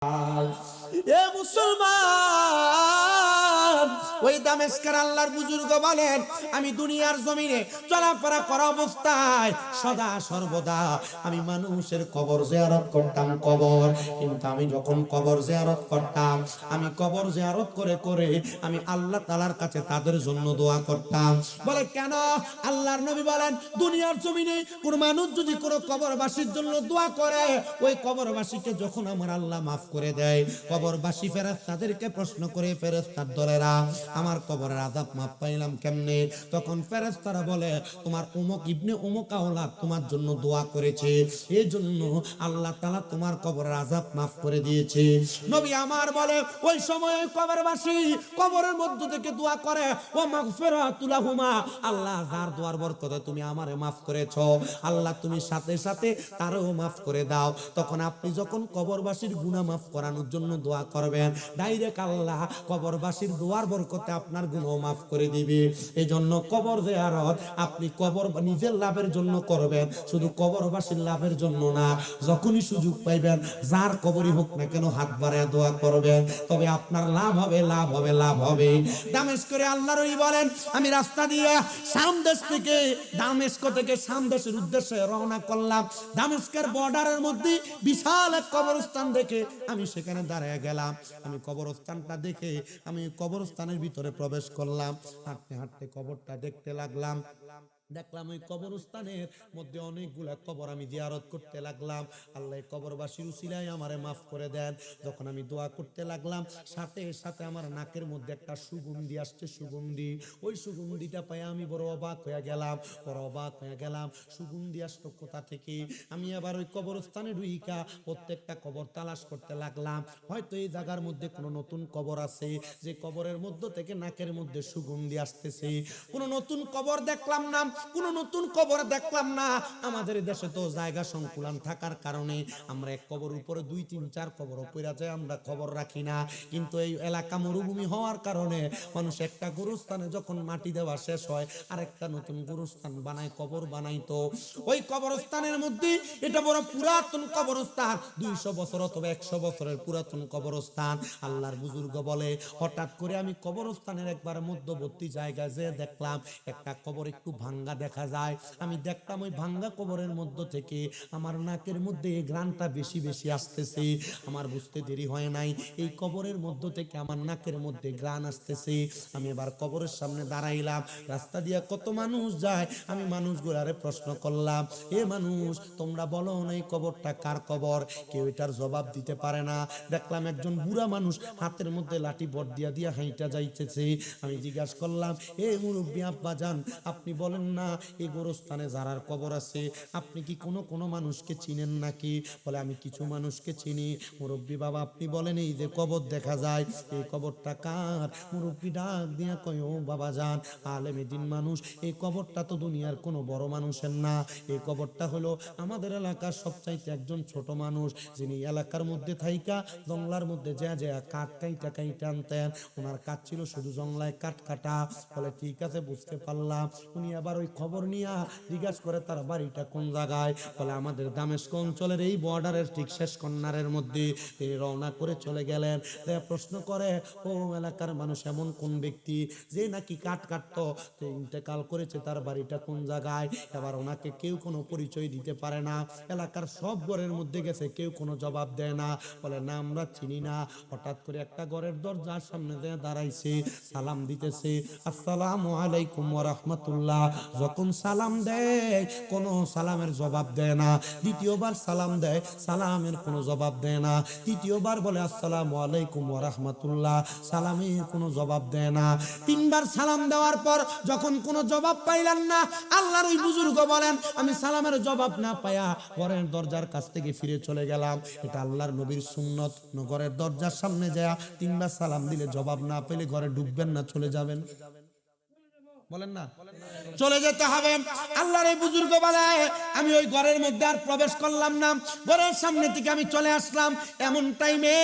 এ মুসলমান, ওই দামেস্কের আল্লাহর বুজুর্গ বলেন, আমি দুনিয়ার জমিনে চলাফেরা করা অবস্থায় সদা সর্বদা আমি মানুষের কবর জিয়ারত করতাম। কবর, কিন্তু আমি যখন কবর জিয়ারত করতাম, আমি কবর জিয়ারত করে করে আমি আল্লাহ তাআলার কাছে তাদের জন্য দোয়া করতাম। বলে কেন? আল্লাহর নবী বলেন, দুনিয়ার জমিনে কোন মানুষ যদি কোনো কবরবাসীর জন্য দোয়া করে, ওই কবরবাসীকে যখন আমার আল্লাহ মাফ করে দেয়, কবরবাসী ফেরেশতাদেরকে প্রশ্ন করে, ফেরেশতার দলেরা, আমার কবরের আযাব মাফ পাইলাম কেমনে? তখন ফেরেশতারা বলে, তোমার উমুক ইবনে উমুক আওলাদ তোমার জন্য দোয়া করেছে, এই জন্য আল্লাহ তাআলা তোমার কবরের আযাব মাফ করে দিয়েছে। নবী আমার বলে, ওই সময় কবরবাসী কবরের মধ্য থেকে দোয়া করে, ও মাগফিরাতুল লাহুমা, আল্লাহ যার দোয়ার বরকতে তুমি আমারে মাফ করেছো, আল্লাহ তুমি সাথে সাথে তারও মাফ করে দাও। তখন আপনি যখন কবরবাসীর গুনাহ মাফ করানোর জন্য দোয়া করবেন, ডাইরেক্ট আল্লাহ কবরবাসীর দোয়ার বরকতে আপনার গুনাহ মাফ করে দিবে। এই জন্য কবর জিয়ারত আপনি কবর নিজের লাভের জন্য করবেন, শুধু কবরবাসীর লাভের জন্য না। যখনই সুযোগ পাইবেন, যার কবরই হোক না কেন, হাত বাড়ায় দোয়া করবেন, তবে আপনার লাভ হবে, লাভ হবে, লাভ হবে। দামেস্কের আল্লাহর ওলি বলেন, আমি রাস্তা দিয়ে শাম দেশ থেকে, দামেস্ক থেকে শাম দেশের উদ্দেশ্যে রওনা করলাম। দামেস্কের বর্ডারের মধ্যে বিশাল এক কবরস্থান দেখে আমি সেখানে দাঁড়িয়ে গেলাম। আমি কবরস্থানটা দেখে আমি কবরস্থানের ভিতরে প্রবেশ করলাম। হাঁটতে হাঁটতে কবরটা দেখতে লাগলাম। দেখলাম ওই কবরস্থানের মধ্যে অনেকগুলা কবর আমি জিয়ারত করতে লাগলাম। আল্লাহ কবরবাসীর উসিলায় আমারে মাফ করে দেন। যখন আমি দোয়া করতে লাগলাম, সাথে সাথে আমার নাকের মধ্যে একটা সুগন্ধি আসছে, সুগন্ধি। ওই সুগন্ধিটা পাই আমি বড় অবাক হয়ে গেলাম, বড় অবাক হয়ে গেলাম। সুগন্ধি আসলো কোথা থেকে? আমি আবার ওই কবরস্থানে ঢুইকা প্রত্যেকটা কবর তালাশ করতে লাগলাম, হয়তো এই জায়গার মধ্যে কোনো নতুন কবর আছে, যে কবরের মধ্য থেকে নাকের মধ্যে সুগন্ধি আসতেছে। কোনো নতুন কবর দেখলাম না, কোন নতুন কবর দেখলাম না। আমাদের দেশে তো জায়গা সংকুলান থাকার কারণে আমরা এক কবর উপরে 2, 3, 4 কবর পড়ে যায়, আমরা খবর রাখি না। কিন্তু এই এলাকা মরুভূমি হওয়ার কারণে মানুষ একটা গুরুস্থানে যখন মাটি দেওয়া শেষ হয়, আরেকটা নতুন গুরুস্থান বানায়, কবর বানাইতো। ওই কবরস্থানের মধ্যে, এটা বড় পুরাতন কবরস্থান, 200 বছর অথবা 100 বছরের পুরাতন কবরস্থান। আল্লাহর বুজুর্গ বলে, হঠাৎ করে আমি কবরস্থানের একবার মধ্যবর্তী জায়গায় যেয়ে দেখলাম একটা কবর একটু ভাঙ্গা দেখা যায়। আমি দেখতাম ওই ভাঙ্গা কবরের মধ্য থেকে আমার নাকের মধ্যে এই ঘ্রাণটা বেশি বেশি আসতেছে। আমার বুঝতে দেরি হয় নাই, এই কবরের মধ্য থেকে আমার নাকের মধ্যে ঘ্রাণ আসতেছে। আমি এবার কবরের সামনে দাঁড়াইলাম। রাস্তা দিয়ে কত মানুষ যায়, আমি মানুষগুলারে প্রশ্ন করলাম, এ মানুষ, তোমরা বলো না এই কবরটা কার কবর? কেউ এটার জবাব দিতে পারে না। দেখলাম একজন বুড়া মানুষ হাতের মধ্যে লাঠি বট দিয়া দিয়া হাইটা যাইতেছে। আমি জিজ্ঞাসা করলাম, এ মুরব্বী আব্বা জান, আপনি বলেন না এই গোরস্থানে যারার কবর আছে, আপনি কি কোনো মানুষকে চিনেন নাকি? বলে, আমি কিছু মানুষকে চিনি। মুরব্বী বাবা, আপনি বলেন, এই যে কবর দেখা যায়, এই কবরটা কার? মুরব্বী ডাক দিয়া কয়, ও বাবা জান, আলেমে দিন মানুষ, এই কবরটা তো দুনিয়ার কোনো বড় মানুষের না। এই কবরটা হলো আমাদের এলাকার সবচাইতে একজন ছোট মানুষ, যিনি এলাকার মধ্যে থাইকা জঙ্গলার মধ্যে যা যা কাঠ কাইটা আনতেন। ওনার কাজ ছিল শুধু জঙ্গলায় কাঠ কাটা। বলে, ঠিক আছে, বুঝতে পারলাম। উনি আবার ওই খবর নিয়ে জিজ্ঞাসা করে, তার বাড়িটা কোন জায়গায়? বলে, আমাদের দামেস্ক অঞ্চলের এই বর্ডারের ঠিক শেষ কর্নারের মধ্যে। তিনি রওনা করে চলে গেলেন। প্রশ্ন করে, ও এলাকার মানুষ এমন কোন ব্যক্তি যে নাকি কাঠ কাটতো, ইন্তেকাল করেছে, তার বাড়িটা কোন জায়গায়? এবার ওনাকে কেউ কোনো পরিচয় দিতে পারে না। এলাকার সব ঘরের মধ্যে গেছে, কেউ কোনো জবাব দেয় না। বলে, না, আমরা চিনি না। হঠাৎ করে একটা ঘরের দরজার সামনে দাঁড়াইছে, সালাম দিতেছে, আসসালামু আলাইকুম ওয়া রাহমাতুল্লাহ। যখন সালাম দেয়, কোনো সালামের জবাব দেয় না। দ্বিতীয়বার সালাম দেয়, সালামের কোনো জবাব দেয় না। তৃতীয়বার বলে, আসসালামু আলাইকুম ওয়া রাহমাতুল্লাহ, সালামের কোনো জবাব দেয় না। 3বার সালাম দেওয়ার পর যখন কোনো জবাব পাইলেন না, আল্লাহর ওই বুজুর্গ বলেন, আমি সালামের জবাব না পায়া ঘরের দরজার কাছ থেকে ফিরে চলে গেলাম। এটা আল্লাহর নবীর সুন্নত। ঘরের দরজার সামনে যায় 3বার সালাম দিলে জবাব না পেলে ঘরে ঢুকবেন না, চলে যাবেন। বলেন না, চলে যেতে হবে। আল্লাহর এই বুজুর্গ বলে আমি ওই ঘরের মধ্যে আর প্রবেশ করলাম না, ঘরের সামনে থেকে আমি চলে আসলাম। এমন টাইমে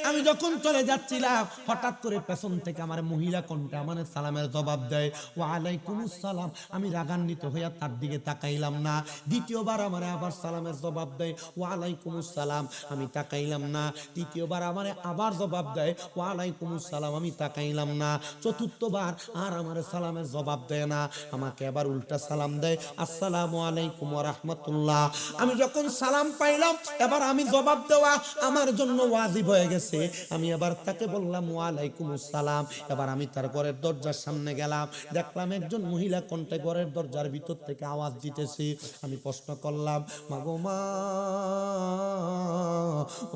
আমি যখন চলে যাচ্ছিলাম, হঠাৎ করে পেছন থেকে আমার মহিলা কণ্ঠে আমার সালামের জবাব দেয়, ওয়া আলাইকুমুস সালাম। আমি রাগান্বিত হইয়া তার দিকে তাকাইলাম না। দ্বিতীয়বার আমার আবার সালামের জবাব দেয়, ওয়া আলাইকুমুস সালাম। আমি তাকাইলাম না। তৃতীয়বার আমার আবার জবাব দেয়, ওয়া আলাইকুমুস সালাম। আমি তাকাইলাম না। চতুর্থবার আর আমার সালামের জবাব দেয় না, আমাকে আবার উল্টা সালাম দেয়, আসসালামু আলাইকুম ওয়া রাহমাতুল্লাহ। আমি যখন সালাম পাইলাম, এবার আমি জবাব দেওয়া আমার জন্য ওয়াজিব হয়ে গেছে। আমি এবার তাকে বললাম ওয়া আলাইকুমুস সালাম। এবার আমি তার ঘরের দরজার সামনে গেলাম, দেখলাম একজন মহিলা কণ্ঠে ঘরের দরজার ভিতর থেকে আওয়াজ দিতেছে। আমি প্রশ্ন করলাম, মা গো মা,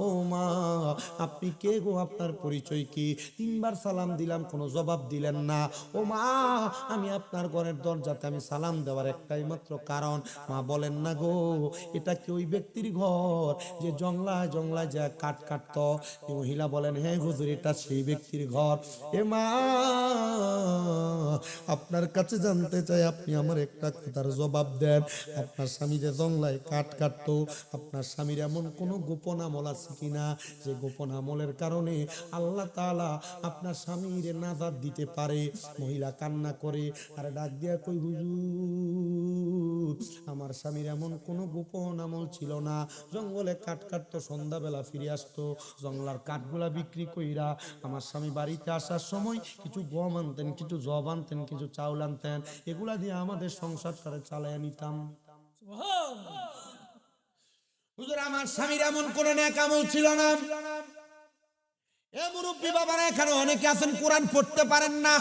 ও মা, আপনি কে গো, আপনার পরিচয় কি? তিনবার সালাম দিলাম, কোনো জবাব দিলেন না। ও মা, আমি আপনার ঘরের দরজাতে আমি সালাম দেওয়ার একটাই মাত্র কারণ, মা বলেন না গো, এটা কি ওই ব্যক্তির ঘর যে জংলায় জংলায় যা কাঠ কাটতো? মহিলা বলেন, হ্যাঁ হুজুর, এটা সেই ব্যক্তির ঘর। এ মা, আপনার কাছে জানতে চাই, আপনি আমার একটা কথার জবাব দেন। আপনার স্বামী যে জংলায় কাঠ কাটতো, আপনার স্বামীর এমন কোনো গোপন আমল আছে কিনা, যে গোপন আমলের কারণে আল্লাহ তাআলা আপনার স্বামীর নাজাত দিতে পারে? মহিলা কান্না করে আর ডাক দিয়া কই, হুজুর, আমার স্বামীর এমন কোনো গোপন আমল ছিল না। জঙ্গলে কাঠ কাটতো, সন্ধ্যাবেলা ফিরে আসতো, জঙ্গলার কাঠগুলা বিক্রি কইরা আমার স্বামী বাড়িতে আসার সময় কিছু গম আনতেন, কিছু জব আনতেন, কিছু চাউল আনতেন, এগুলা দিয়ে আমাদের সংসারটারে চালাইয়া নিতাম। হুজুর, আমার স্বামীর এমন কোন নেক আমল ছিল না। এ মুরব্বী বাবারা, এখানে অনেকে আছেন কোরআন পড়তে পারেন না,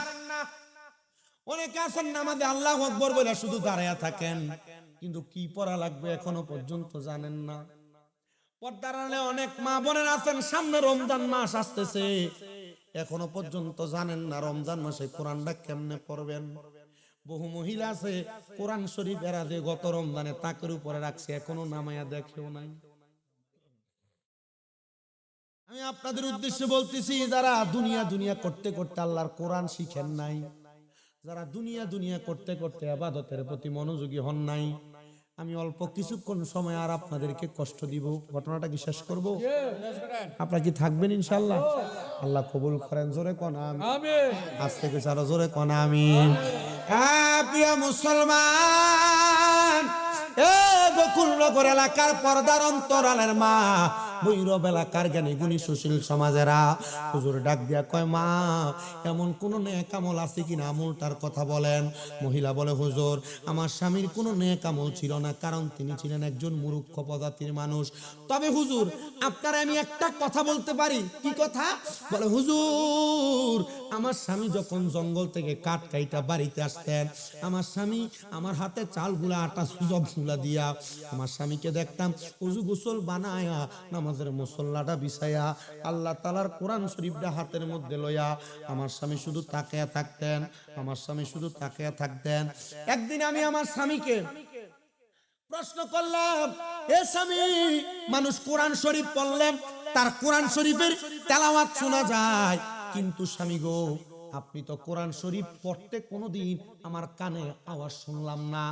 অনেকে আছেন নামাজে আল্লাহু আকবার বলে শুধু দাঁড়ায়া থাকেন, কিন্তু কি পড়া লাগবে এখনো পর্যন্ত জানেন না। পর্দার আড়ালে অনেক মা বোনের আছেন, সামনে রমজান মাস আসতেছে, এখনো পর্যন্ত জানেন না রমজান মাসে কোরআনটা কেমনে পড়বেন। বহু মহিলা আছে কোরআন শরীফ এরা যে গত রমজানে তাকের উপরে রাখছে, এখনো নামায়া দেখেও নাই। আমি আপনাদের উদ্দেশ্যে বলতেছি, যারা দুনিয়া দুনিয়া করতে করতে আল্লাহর কোরআন শিখেন নাই, যারা দুনিয়া দুনিয়া করতে করতে ইবাদতের প্রতি মনোযোগী হন নাই, আমি অল্প কিছুক্ষণ সময় আর আপনাদেরকে কষ্ট দিব। ঘটনাটা কি শেষ করব? আপনারা কি থাকবেন ইনশাআল্লাহ? আল্লাহ কবুল করেন। জোরে কোন আমিন। আজ থেকে আরো জোরে কোন আমিন। প্রিয় মুসলমান, এ বকুলনগর এলাকার পর্দার অন্তরালের মা, ভৈরব এলাকার জ্ঞানী গুণী সুশীল সমাজেরা, হুজুর ডাক দিয়া কয়, মা, এমন কোন নেক আমল আছে কিনা, আমলটার কথা বলেন। মহিলা বলে, হুজুর, আমার স্বামীর কোনো নেক আমল ছিল না, কারণ তিনি ছিলেন একজন মূর্খ প্রজাতির মানুষ। তবে হুজুর, আপনার আমি একটা কথা বলতে পারি। কি কথা? বলে, হুজুর, আমার স্বামী যখন জঙ্গল থেকে কাঠ কাইটা বাড়িতে আসতেন, আমার স্বামী আমার হাতে চালগুলা আটা সুজবগুলা দিয়া আমার স্বামীকে দেখতাম উজু গোসল বানায়া নামাজের মুসল্লাটা বিছায়া আল্লাহ তাআলার কোরআন শরীফটা হাতের মধ্যে লইয়া আমার স্বামী শুধু তাকিয়া থাকতেন, আমার স্বামী শুধু তাকিয়া থাকতেন। একদিন আমি আমার স্বামীকে প্রশ্ন করলাম, এ স্বামী, মানুষ কোরআন শরীফ পড়লে তার কোরআন শরীফের তেলাওয়াত শোনা যায়, কিন্তু স্বামী গো, আপনি তো কোরআন শরীফ পড়তে কোনোদিন আমার কানে আওয়াজ শুনলাম না।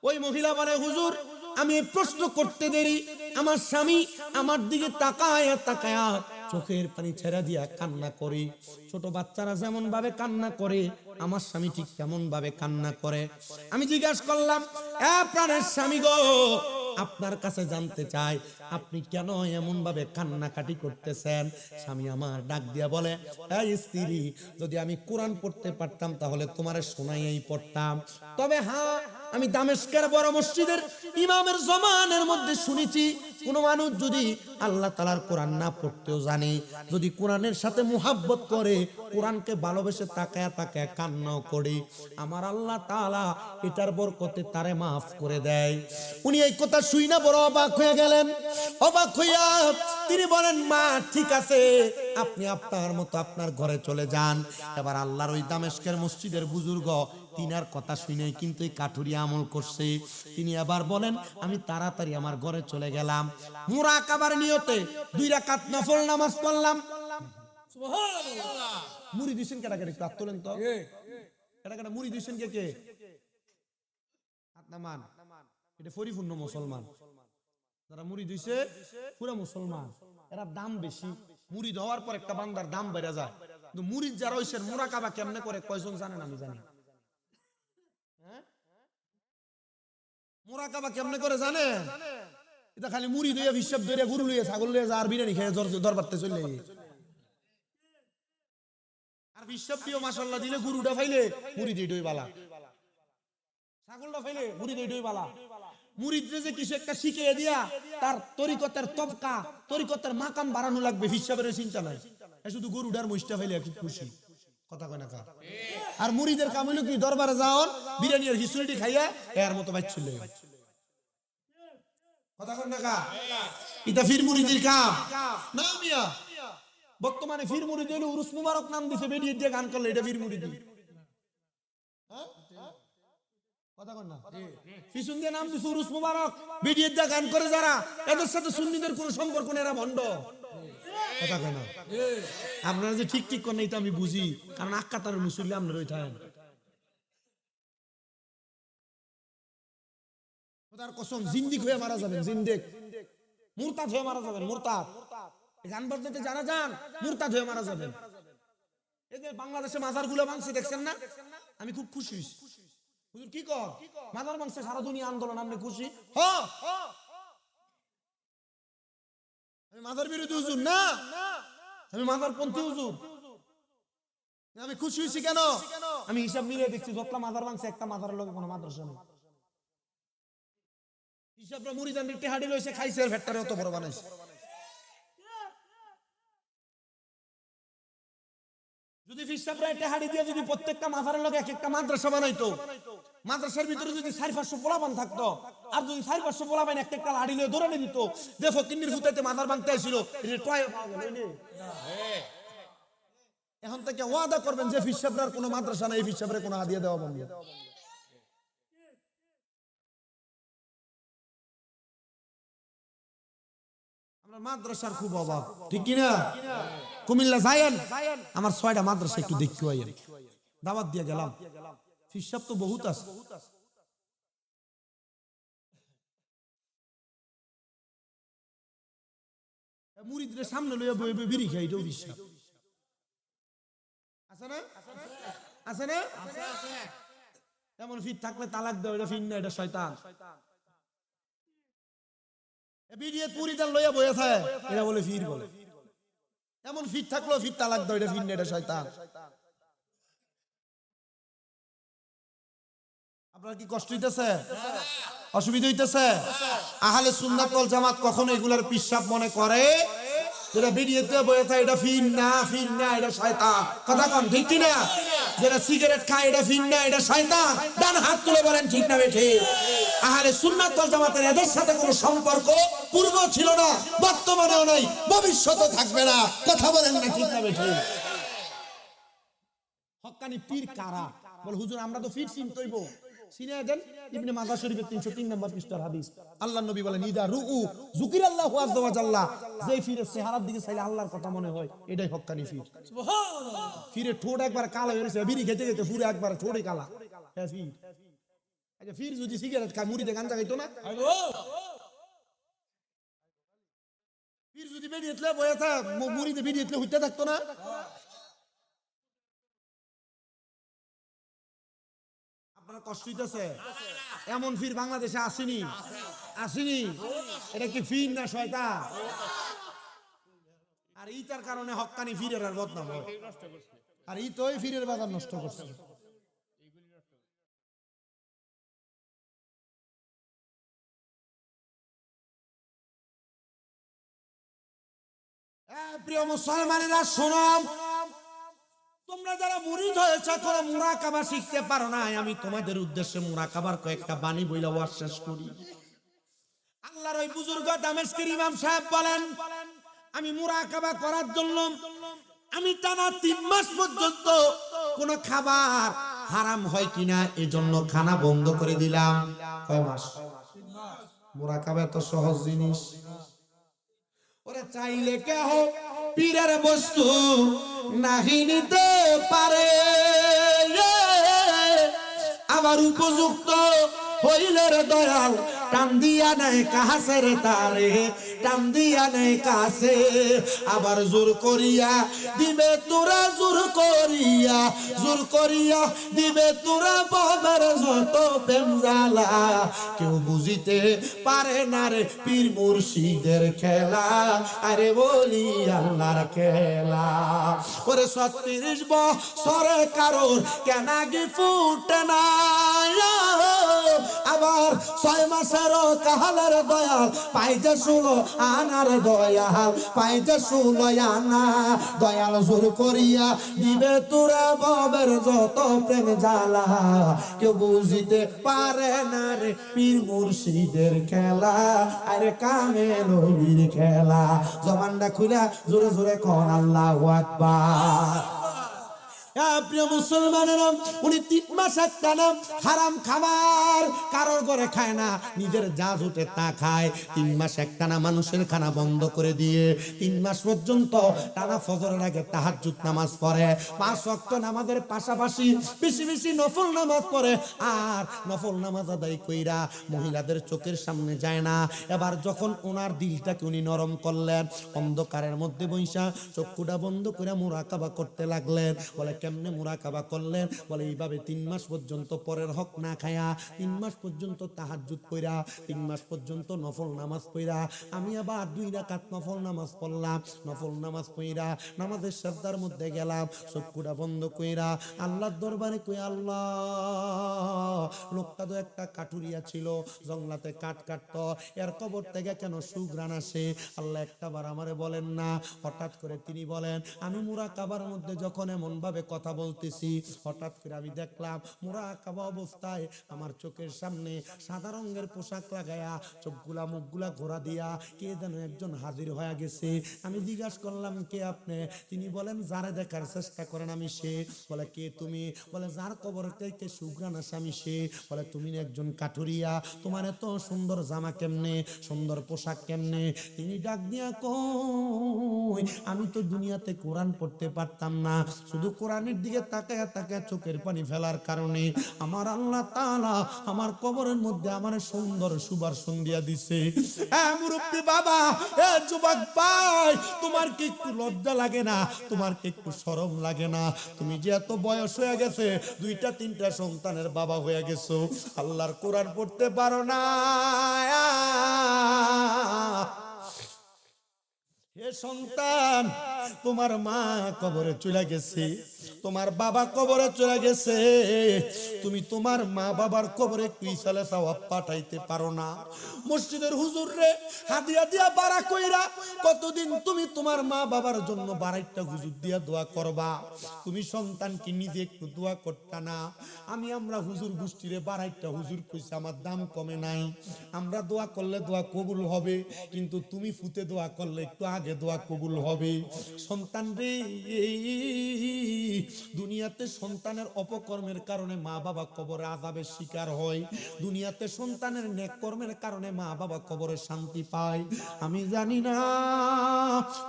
ওই মহিলা বলে, হুজুর, আমি প্রশ্ন করতে দেরি, আমার স্বামী আমার দিকে তাকায়া তাকায়া চোখের পানি ছেড়ে দিয়া কান্না করে। ছোট বাচ্চারা যেমন ভাবে কান্না করে, আমার স্বামী ঠিক তেমন ভাবে কান্না করে। আমি জিজ্ঞাসা করলাম, এ প্রাণের স্বামী গো, আপনার কাছে জানতে চাই, আপনি কেন এমন ভাবে কান্নাকাটি করতেছেন? স্বামী আমার ডাক দিয়া বলে, এই স্ত্রী, যদি আমি কোরআন পড়তে পারতাম তাহলে তোমারে শোনাইয়াই পড়তাম। তবে হ্যাঁ, আমি দামেস্কের বড় মসজিদের ইমামের জমানের মধ্যে শুনেছি, কোন মানুষ যদি আল্লাহ তাআলার কোরআন না পড়তেও জানে, যদি কোরআনের সাথে মুহাব্বত করে, কোরআনকে ভালোবেসে তাকায়া তাকায়া কান্নাও করে, আমার আল্লাহ তাআলা এটার বরকতে তারে মাফ করে দেয়। উনি এই কথা শুই না বড় অবাক হয়ে গেলেন। অবাক হইয়া তিনি বলেন, মা, ঠিক আছে, আপনি আপনার মতো আপনার ঘরে চলে যান। এবার আল্লাহর ওই দামেস্কের মসজিদের বুজুর্গ তিনার কথা শুনে কিন্তু এই কাঠুরিয়া আমল করছে। তিনি আবার বলেন, আমি তাড়াতাড়ি আমার ঘরে চলে গেলাম, মুরাকাবার নিয়তে 2 রাকাত নফল নামাজ পড়লাম। সুবহানাল্লাহ। মুড়ি দিছেন কেডা কেডা, একটু হাত তোলেন তো। এটা কেন মুড়ি দিয়েছেন কে কে? আপনার মান এটা পরিপূর্ণ মুসলমান। যারা মুড়ি দিছে পুরা মুসলমান। এরা দাম বেশি, মুড়ি দেওয়ার পর একটা বান্দার দাম বেড়ে যায়। কিন্তু মুড়ি যারা হইছেন মুরাকাবা কেমনে করে কয়জন জানেন? আমি জানি। মুরাকাবা কেমনে করে জানেন? এটা খালি মুড়ি দিয়ে হিসাব ধরে গরু লইয়া ছাগল লইয়া যা আর বিরিয়ানি খেয়ে দরবারতে চলে আর হিসাব দিয়ে মাশাআল্লাহ দিলে গরুটা ফাইলে মুড়ি দিয়ে ডই বালা, ছাগলটা ফাইলে মুড়ি দিয়ে ডই বালা। মুরিদরে যে কিছু একটা শিখিয়ে দিয়া তার তরিকতের তবকা তরিকতের মাকাম বাড়ানো লাগবে, হিসাবের চিন্তা নাই। শুধু গরুটার মুষ্টা ফাইলে একটু খুশি, কথা কয় না কা? আর মুরিদের কাম হইলো কি দরবারে যাওন বিরিয়ানি আর খিচুড়ি খাইয়া এর মতো বাইছিল, কথা কয় না কা? এটা ফির মুরিদের কাম না মিয়া। বর্তমানে ফির মুরিদ হইলো উরুস মুবারক নাম দিছে, বেরিয়ে দিয়ে গান করলে এটা ফির মুরিদ। হ্যাঁ কথা কয় না? পিছন দিয়ে নাম দিছে উরুস মুবারক, বেরিয়ে দিয়ে গান করে যারা, এদের সাথে সুন্নিদের কোনো সম্পর্ক নেই, এরা ভণ্ড, কথা কয় না? আপনারা যে ঠিক ঠিক করেন এটা আমি বুঝি, কারণ আক্কাতার মুসল্লি আপনারা ওই থাকেন। খোদার কসম জিন্দিক হয়ে মারা যাবেন, জিন্দেক মুরতাদ হয়ে মারা যাবেন, মুরতাদ। গান বাজনাতে যারা যান মুরতাদ হয়ে মারা যাবেন। এই যে বাংলাদেশে মাজার গুলো ভাঙছে দেখছেন না, আমি খুব খুশি হইছি। হুজুর কি কর মাজার ভাঙছে, সারা দুনিয়া আন্দোলন, আপনি খুশি? হ্যাঁ আমি মাজার বিরোধী হুজুর না, আমি মাজার পন্থী হুজুর। আমি খুশি হয়েছি কেন? আমি হিসাব মিলিয়ে দেখছি যতটা মাজার ভাঙছে একটা মাজারের লোক কোনো মাদ্রাসা নেই। হিসাবটা মুরিদান টেহাডি লইছে, খাইছে, ফ্যাক্টরি অত বড় বানাইছে। যদি হিসাবটা টেহাডি দিয়ে যদি প্রত্যেকটা মাজারের লোক এক একটা মাদ্রাসা বানাইতো, মাদ্রাসার ভিতরে যদি 400-500 পোলাপান থাকতো, আর যদি 400-500 পোলাপান একটা একটা লাড়ি লয়ে দৌড়ানি দিত, যে ফকিন্নির ফুটাইতে মাজার ভাঙতে আসছিল, এটা টয় পাওয়া গেল। এখন থেকে ওয়াদা করবেন যে হিসাবটার কোনো মাদ্রাসা নাই, হিসাবের কোনো হাদিয়া দেওয়া বন্ধ। আমরা মাদ্রাসার খুব অভাব, ঠিক কি না? কুমিল্লা যায়েন, আমার 6টা মাদ্রাসা একটু দেখতে আইয়েন, দাওয়াত দিয়ে গেলাম। হিসাব তো বহুত আছে। মুরিদদের সামনে লইয়া বই বই বিড়ি খাই, এটাও হিসাব আছে না? আছে না? এমন ফিট থাকলে তালাক দাও, এটা ফির না, এটা শয়তান। বিড়িয়ে পুরিদার লইয়া বইয়া থাকে, এটা বলে ফির বলে। এমন ফিট থাকলো ফির তালাক দাও, এটা ফির না, এটা শয়তান। আপনার কি কষ্ট হইতেছে? অসুবিধা হইতেছে? আহলে সুন্নাত ওয়াল জামাত কখনো এগুলার পিশাব মনে করে যেটা বিড়িয়েতে বইয়া থাকে এটা ফির না, ফির না, এটা শয়তান, কথা কন ঠিক কি না? যেটা সিগারেট খায় এটা ফির না, এটা শয়তান। ডান হাত তুলে বলেন ঠিক না বেঠে? আহলে সুন্নাত ওয়াল জামাতের এদের সাথে কোনো সম্পর্ক পূর্ব ছিল না, বর্তমানেও নাই, ভবিষ্যতে থাকবে না, কথা বলেন না ঠিক না বেঠে? হক্কানি পীর কারা? বল হুজুর আমরা তো ফির চিনতইব, সিনে দেন ইবনে মাজাহ শরীফের 303 নম্বর পৃষ্ঠার হাদিস। আল্লাহর নবী বলেন ইদা রুউ যুকিরাল্লাহু আযজা ওয়া জাল্লা, যেই ফিরের চেহারার দিকে চাইলে আল্লাহর কথা মনে হয়, এটাই হক্কানি ফির। সুবহানাল্লাহ। ফিরের ঠোঁট একবার কালো হয়ে গেছে, বিড়ি খেতে খেতে পুরো একবার ঠোঁটে কালা, হ্যাঁ ফির। আচ্ছা ফির যদি সিগারেট খায় মুড়িতে গাঞ্জা খাইতো না? ফির যদি বেরিয়ে এতলে বয়া থা মুড়িতে বেরিয়ে এতলে হইতে থাকতো না? আপনার কষ্ট হইতেছে? এমন ফির বাংলাদেশে আসেনি, আসেনি। এটা কি ফির না শয়তান? আর ইটার কারণে হক্কানি ফিরের আর বদনাম হয়, আর ই তোই ফিরের বাজার নষ্ট করছে। প্রিয় মুসলমানেরা শোনো, তোমরা যারা মুরিদ হয়েছে কোনো মুরাকাবা শিখতে পারো না, আমি তোমাদের উদ্দেশ্যে মুরাকাবার কয়েকটা বাণী বইলা ওয়াজ শেষ করি। আল্লাহর ওই বুজুর্গ দামেস্কের ইমাম সাহেব বলেন, আমি মুরাকাবা করার জন্য আমি টানা 3 মাস পর্যন্ত কোন খাবার হারাম হয় কিনা এজন্য খানা বন্ধ করে দিলাম। কয় মাস? মুরাকাবা তো সহজ জিনিস, ওরে চাইলে কেহ পীরের বস্তু নাহি নিতে পারে, আবার উপযুক্ত হইলে রে দয়াল টান দিয়া নাই কাছে রে তারে, টান দিয়া নাই কাছে। আবার জোর করিয়া দিবে তোরা, জোর করিয়া, জোর করিয়া দিবে তোরা বাবার যত প্রেম জ্বালা। কেউ বুঝিতে পারে না রে পীর মুর্শিদের খেলা, আরে বলি আল্লাহর খেলা। ওরে 36 বছরে কারোর কেনাগি ফুটে না, আবার 6 মাসেরও কাহালের দয়াল পাইতে 16 আনার দয়াল, পাইতে 16 আনা। দয়াল জোর করিয়া দিবে তোরা বাবার যত প্রেম জ্বালা। কেউ বুঝিতে পারে না রে পীর মুর্শিদের খেলা, আরে কামেল নবীর খেলা। জবানটা খুলে জোরে জোরে কোন আল্লাহু আকবার। প্রিয় মুসলমানেরা, উনি 3 মাস একটানা হারাম খাবার কারোর ঘরে খায় না, নিজের যা জুটে তা খায়। 3 মাস একটানা মানুষের খানা বন্ধ করে দিয়ে 3 মাস পর্যন্ত টানা ফজরের আগে তাহাজ্জুদ নামাজ পড়ে। 5 ওয়াক্ত নামাজের পাশাপাশি বেশি বেশি নফল নামাজ পড়ে। আর নফল নামাজ আদায় কইরা মহিলাদের চোখের সামনে যায় না। এবার যখন ওনার দিলটাকে উনি নরম করলেন, অন্ধকারের মধ্যে বইসা চক্ষুটা বন্ধ করে মুরাকাবা করতে লাগলেন। বলে কেমনে মুরাকাবা করলেন? বলে এইভাবে 3 মাস পর্যন্ত পরের হক না খায়া, 3 মাস পর্যন্ত তাহাজ্জুদ পড়া, 3 মাস পর্যন্ত নফল নামাজ পড়া। আমি আবার 2 রাকাত নফল নামাজ পড়লাম। নফল নামাজ পড়া নামাজের সিজদার মধ্যে গেলাম, চক্ষুটা বন্ধ কইরা আল্লাহর দরবারে কই, আল্লাহ, লোকটা তো একটা কাঠুরিয়া ছিল, জঙ্গলাতে কাঠ কাটতো, এর কবর থেকে কেন সুঘ্রাণ আসে? আল্লাহ একটাবার আমারে বলেন না। হঠাৎ করে তিনি বলেন, আমি মুরাকাবার মধ্যে যখন এমন ভাবে কথা বলতেছি, হঠাৎ করে আমি দেখলাম মুরাকাবা অবস্থায় আমার চোখের সামনে সাদা রঙের পোশাক লাগায়া চোখগুলা মুখগুলা ঘোরা দিয়া কে যেন একজন হাজির হয়ে গেছে। আমি জিজ্ঞাসা করলাম, কে আপনি? তিনি বলেন, যারে দেখার চেষ্টা করেন আমি সে। বলে, কে তুমি? বলে, যার কবর থেকে সুঘ্রাণ আসে আমি সে। বলে, তুমি একজন কাঠুরিয়া, তোমার এত সুন্দর জামা কেমনে, সুন্দর পোশাক কেমনে? তিনি ডাক দিয়া কই, আমি তো দুনিয়াতে কোরআন পড়তে পারতাম না, শুধু কোরআনের দিকে তাকায়া তাকায়া চোখের পানি ফেলার কারণে আমার আল্লাহ তাআলা আমার কবরের মধ্যে আমার সুন্দর সুদর্শন দিয়া দিছে। মুরব্বি বাবা, যুবক ভাই, তোমার কি একটু লজ্জা লাগে না? তোমার কি একটু শরম লাগে না? তুমি যে এত বয়স হয়ে গেছে, 2টা 3টা সন্তানের বাবা হয়ে গেছো, আল্লাহর কোরআন পড়তে পারো না? হে সন্তান, তোমার মা কবরে চলে গেছে, তোমার বাবা কবরে চলে গেছে, তুমি তোমার মা বাবার কবরে কি সালে সওয়াব পাঠাইতে পারো না? মসজিদের হুজুর রে হাদিয়া দিয়া বাড়া কইরা কতদিন তুমি তোমার মা বাবার জন্য বাড়াইটা হুজুর দিয়া দোয়া করবা? তুমি সন্তান কি নিজে একটু দোয়া করতা না? আমরা হুজুর গোষ্ঠীরে বাড়াইটা হুজুর কইছে, আমার দাম কমে নাই, আমরা দোয়া করলে দোয়া কবুল হবে, কিন্তু তুমি ফুতে দোয়া করলে একটু আগে দোয়া কবুল হবে। সন্তান রে, দুনিয়াতে সন্তানের অপকর্মের কারণে মা বাবা কবরে আযাবের শিকার হয়, দুনিয়াতে সন্তানের নেক কর্মের কারণে মা বাবা কবরে শান্তি পায়। আমি জানি না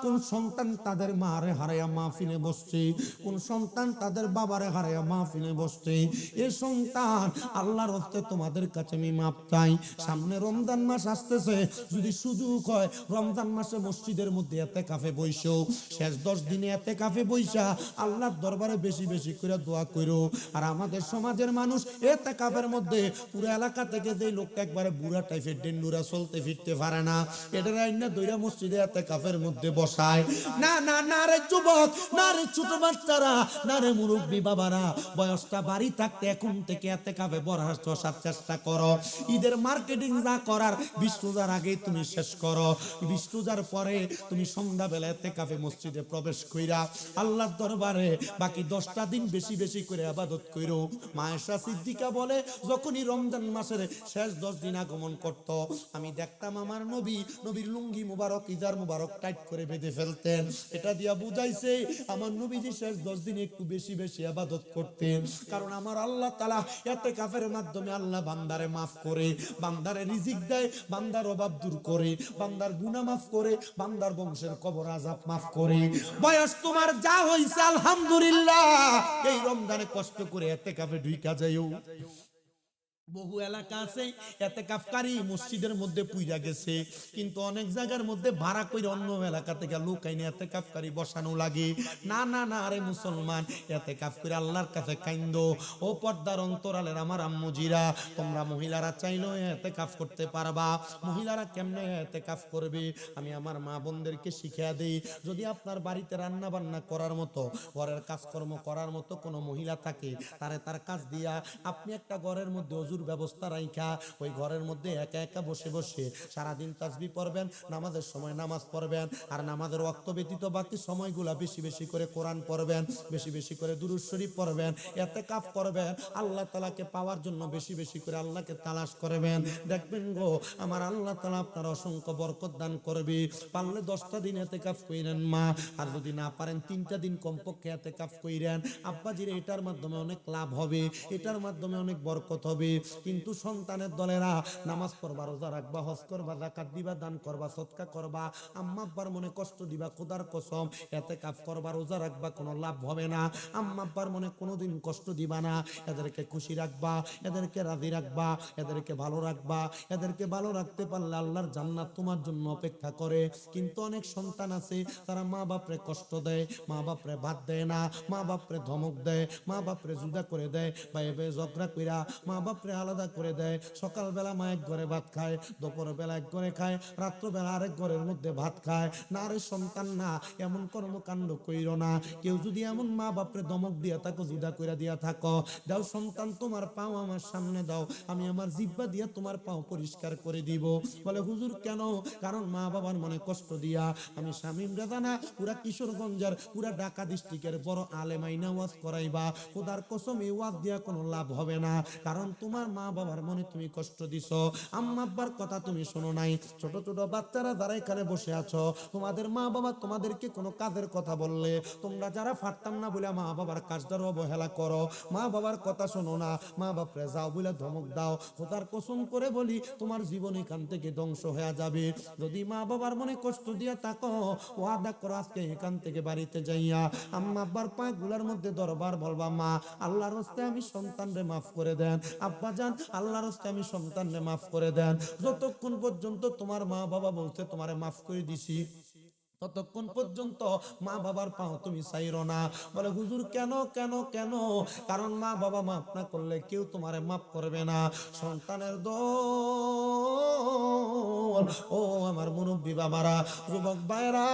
কোন সন্তান তাদের মারে হারায়া মাহফিলে বসছে, কোন সন্তান তাদের বাবারে হারায়া মাহফিলে বসছে। এ সন্তান, আল্লাহর হস্তে তোমাদের কাছে আমি মাপ চাই। সামনে রমজান মাস আসতেছে, যদি সুযোগ হয় রমজান মাসে মসজিদের মধ্যে ইতিকাফে বইসো, শেষ 10 দিনে ইতিকাফে বইসা আল্লাহর দরবারে বেশি বেশি করে দোয়া করো। আর আমাদের সমাজের মানুষ ইতিকাফের মধ্যে পুরো এলাকা থেকে যে লোকটা একবারে বুড়া টাইপের ডেন্ডুরা চলতে ফিরতে পারে না, এটার আইনা দইরা মসজিদে ইতিকাফের মধ্যে বসায়। না না না রে যুবক, না রে ছোট বাচ্চারা, না রে মুরব্বী বাবারা, বয়সটা বাড়ি থাকতে এখন থেকে ইতিকাফে বসার চেষ্টা করো। ঈদের মার্কেটিং যা করার 20 রোজার আগে তুমি শেষ করো, 20 রোজার পরে তুমি সন্ধ্যাবেলা ইতিকাফে মসজিদে প্রবেশ কইরা আল্লাহর দরবারে বাকি 10টা দিন বেশি বেশি করে ইবাদত কইরো। মা আয়েশা সিদ্দিকা বলে, যখনই রমজান মাসের শেষ 10 দিন আগমন করত, আমি দেখতাম আমার নবীর লুঙ্গি মুবারক, ইজার মুবারক টাইট করে বেঁধে ফেলতেন। এটা দিয়া বুঝাইছে আমার নবীজি শেষ 10 দিন একটু বেশি বেশি ইবাদত করতেন, কারণ আমার আল্লাহ তাআলা ইতিকাফের মাধ্যমে আল্লাহ বান্দারে মাফ করে, বান্দারে রিজিক দেয়, বান্দার অভাব দূর করে, বান্দার গুনাহ মাফ করে, বান্দার বংশের কবর আযাব মাফ করে। বয়স তোমার যা হইছে আলহামদুলিল্লাহ, এই রমজানে কষ্ট করে ইতিকাফে ঢুইকা যাইও। বহু এলাকা আছে এতেকাফকারী মসজিদের মধ্যে পুইরা গেছে, কিন্তু অনেক জায়গার মধ্যে ভাড়া করে অন্য এলাকা থেকে লোক আইনে এতেকাফকারী বসানো লাগে। না না না, আরে মুসলমান, এতেকাফ করে আল্লাহর কাছে কাইন্দো। ও পর্দার অন্তরালের আমার আম্মুজিরা, তোমরা মহিলারা চাইলেও এতেকাফ করতে পারবা। মহিলারা কেমনে এতেকাফ করবে আমি আমার মা বোনদেরকে শিখিয়ে দেই। যদি আপনার বাড়িতে রান্না বান্না করার মতো, ঘরের কাজকর্ম করার মতো কোনো মহিলা থাকে, তার কাজ দিয়া আপনি একটা ঘরের মধ্যে অজুর ব্যবস্থা রাইখা ওই ঘরের মধ্যে একা একা বসে বসে সারাদিন তাসবিহ পড়বেন, নামাজের সময় নামাজ পড়বেন, আর নামাজের ওয়াক্ত ব্যতীত বাকি সময়গুলা বেশি বেশি করে কোরআন পড়বেন, বেশি বেশি করে দুরূদ শরীফ পড়বেন, ইতিকাফ করবেন, আল্লাহ তাআলাকে পাওয়ার জন্য বেশি বেশি করে আল্লাহকে তালাশ করবেন। দেখবেন গো আমার আল্লাহ তাআলা আপনার অসংখ্য বরকত দান করবে। পারলে 10টা দিন ইতিকাফ কইরেন মা, আর যদি না পারেন 3টা দিন কমপক্ষে ইতিকাফ কইরেন। আব্বাজির এটার মাধ্যমে অনেক লাভ হবে, এটার মাধ্যমে অনেক বরকত হবে। কিন্তু সন্তানের দলেরা নামাজ পড়বা, রোজা রাখবা, হজ করবা, যাকাত দিবা, দান করবা, সদকা করবা, আম্মা আব্বার মনে কষ্ট দিবা, খোদার কসম ইতিকাফ করবা, রোজা রাখবা, কোনো লাভ হবে না। আম্মা আব্বার মনে কোনোদিন কষ্ট দিবা না, এদেরকে খুশি রাখবা, এদেরকে রাজি রাখবা, এদেরকে ভালো রাখবা। এদেরকে ভালো রাখতে পারলে আল্লাহর জান্নাত তোমার জন্য অপেক্ষা করে। কিন্তু অনেক সন্তান আছে তারা মা বাপরে কষ্ট দেয়, মা বাপরে ভাত দেয় না, মা বাপরে ধমক দেয়, মা বাপরে জুদা করে দেয়, ভাইবে ঝগড়া কইরা মা বাপরে আলাদা করে দেয়। সকালবেলা মা এক ঘরে ভাত খায়, দুপুর বেলা এক ঘরে খায়, রাত্রবেলা আরেক ঘরের মধ্যে ভাত খায়। না রে সন্তান না, এমন কর্মকাণ্ড কইরো না। কেউ যদি এমন মা বাপরে ধমক দিয়া থাকো, জুদা কইরা দিয়া থাকো, দাও সন্তান তোমার পাও আমার সামনে দাও, আমি আমার জিহ্বা দিয়া তোমার পাও পরিষ্কার করে দিব। বলে হুজুর কেন? কারণ মা বাবার মনে কষ্ট দিয়া আমি শামীম রেজানা পুরা কিশোরগঞ্জের পুরা ঢাকা ডিস্ট্রিক্টের বড় আলেমাইনা ওয়াজ করাইবা, খোদার কসম এই ওয়াজ দিয়া কোনো লাভ হবে না। কারণ তোমার মা বাবার মনে তুমি কষ্ট দিছো, আম্মা আব্বার কথা তুমি শোনো নাই। ছোট ছোট বাচ্চারা যারা এখানে বসে আছো, তোমাদের মা বাবা তোমাদেরকে কোনো কাজের কথা বললে তোমরা যারা ফাটতাম না বলে মা বাবার কাজটার অবহেলা করো, মা বাবার কথা শোনো না, মা বাপরে যাও বলে ধমক দাও, খোদার কসম করে বলি তোমার জীবন এখান থেকে ধ্বংস হয়ে যাবে। যদি মা বাবার মনে কষ্ট দিয়া থাকো, ওয়াদা করো আজকে এখান থেকে বাড়িতে যাইয়া আম্মা আব্বার পা গুলার মধ্যে দরবার বলবা, মা আল্লাহর রাস্তায় আমি সন্তানরে মাফ করে দেন, আব্বা জান আল্লাহর রাস্তায় আমি সন্তানরে মাফ করে দেন। যতক্ষণ পর্যন্ত তোমার মা বাবা বলতে তোমারে মাফ করে দিছি, ততক্ষণ পর্যন্ত মা বাবার পাও তুমি চাইরো না। বলে হুজুর কেন কেন কেন? কারণ মা বাবা মাফ না করলে কেউ তোমারে মাফ করবে না। সন্তানের দল ও আমার মুরব্বী বাবারা, যুবক ভাইরা,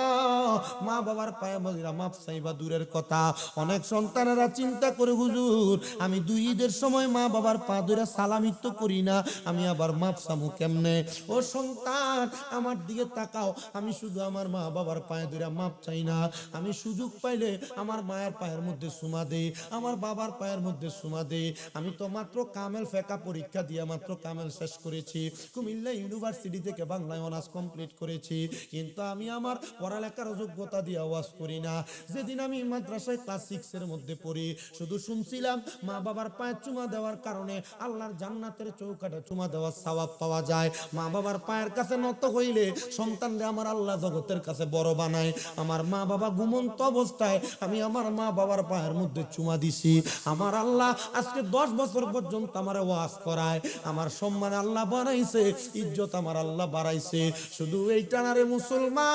মা বাবার পায়ে মজিরা মাফ চাইবা দূরের কথা। অনেক সন্তানেরা চিন্তা করে হুজুর আমি 2 ঈদের সময় মা বাবার পা ধরে সালামি তো করি না, আমি আবার মাফ চামু কেমনে? ও সন্তান আমার দিকে তাকাও, আমি শুধু আমার মা বাবার পায়ে ধরে মাপ চাই না, আমি সুযোগ পাইলে আমার মায়ের পায়ের মধ্যে চুমা দেই, আমার বাবার পায়ের মধ্যে চুমা দেই। আমি তো মাত্র কামেল ফেকা পরীক্ষা দিয়ে মাত্র কামেল শেষ করেছি, কুমিল্লা ইউনিভার্সিটি থেকে বাংলায় অনার্স কমপ্লিট করেছি, কিন্তু আমি আমার পড়ালেখার যোগ্যতা দিয়ে ওয়াজ করি না। যেদিন আমি মাদ্রাসায় ক্লাস 6 এর মধ্যে পড়ি, শুধু শুনছিলাম মা বাবার পায়ে চুমা দেওয়ার কারণে আল্লাহর জান্নাতের চৌকাঠে চুমা দেওয়ার সওয়াব পাওয়া যায়। মা বাবার পায়ের কাছে নত হইলে সন্তানরে আমার আল্লাহ জগতের কাছে বড় বানায়। আমার মা বাবা ঘুমন্ত অবস্থায় আমি আমার মা বাবার পায়ের মধ্যে চুমা দিছি, আমার আল্লাহ আজকে 10 বছর পর্যন্ত আমার ওয়াজ করায়, আমার সম্মান আল্লাহ বাড়াইছে, ইজ্জত আমার আল্লাহ বাড়াইছে। শুধু এইটা না রে মুসলমান,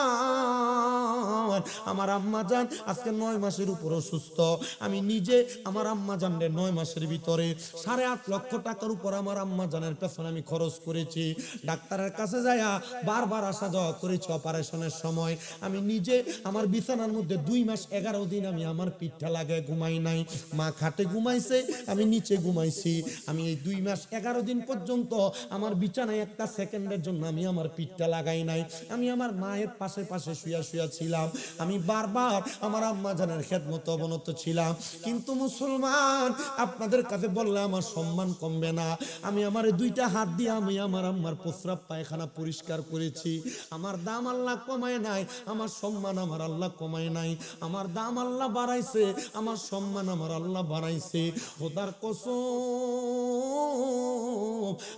আমার আম্মা জান আজকে 9 মাসের উপর অসুস্থ। আমি নিজে আমার আম্মা জানরে 9 মাসের ভিতরে 8.5 লক্ষ টাকার উপর আমার আম্মা জানের পেছনে আমি খরচ করেছি। ডাক্তারের কাছে যাইয়া বারবার আসা যাওয়া করেছি। অপারেশনের সময় আমি নিজে আমার বিছানার মধ্যে 2 মাস 11 দিন আমি আমার পিঠটা লাগায় ঘুমাই নাই। মা খাটে ঘুমাইছে, আমি নিচে ঘুমাইছি। আমি এই 2 মাস 11 দিন পর্যন্ত আমার বিছানায় একটা সেকেন্ডের জন্য আমি আমার পিঠটা লাগাই নাই। আমি আমার মায়ের পাশে পাশে শুয়া শুয়া ছিলাম। আমি বারবার আমার আম্মা জানের খেদমত অবনত ছিলাম। কিন্তু মুসলমান, আপনাদের কাছে বললে আমার সম্মান কমবে না। আমি আমার 2টা হাত দিয়ে আমি আমার আম্মার প্রস্রাব পায়খানা পরিষ্কার করেছি। আমার দাম আল্লাহ কমায় নাই, আমার সম্মান আমার আল্লাহ কমায় নাই। আমার দাম আল্লাহ বাড়াইছে, আমার সম্মান আমার আল্লাহ বাড়াইছে। খোদার কসম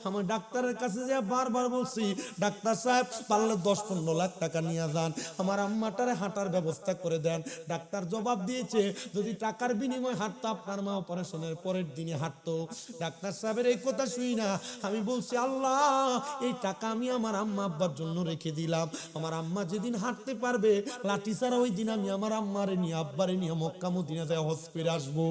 আমার ডাক্তারের কাছে যে বারবার বলছি, ডাক্তার সাহেব পারলে 10-15 লাখ টাকা নিয়ে যান, আমার আম্মাটারে হাঁটার ব্যবস্থা করে দেন। ডাক্তার জবাব দিয়েছে, যদি টাকার বিনিময়ে হাঁটতো আপনার মা অপারেশনের পরের দিনে হাঁটতো। ডাক্তার সাহেবের এই কথা শুই না আমি বলছি, আল্লাহ এই টাকা আমি আমার আম্মা আব্বার জন্য রেখে দিলাম। আমার আম্মা যেদিন হাঁটতে পারবে, লাঠি ছাড়া ওই দিন আমি আমার আম্মারে নিয়ে আব্বারে নিয়ে মক্কা মদিনা যায় হজ করে আসবো।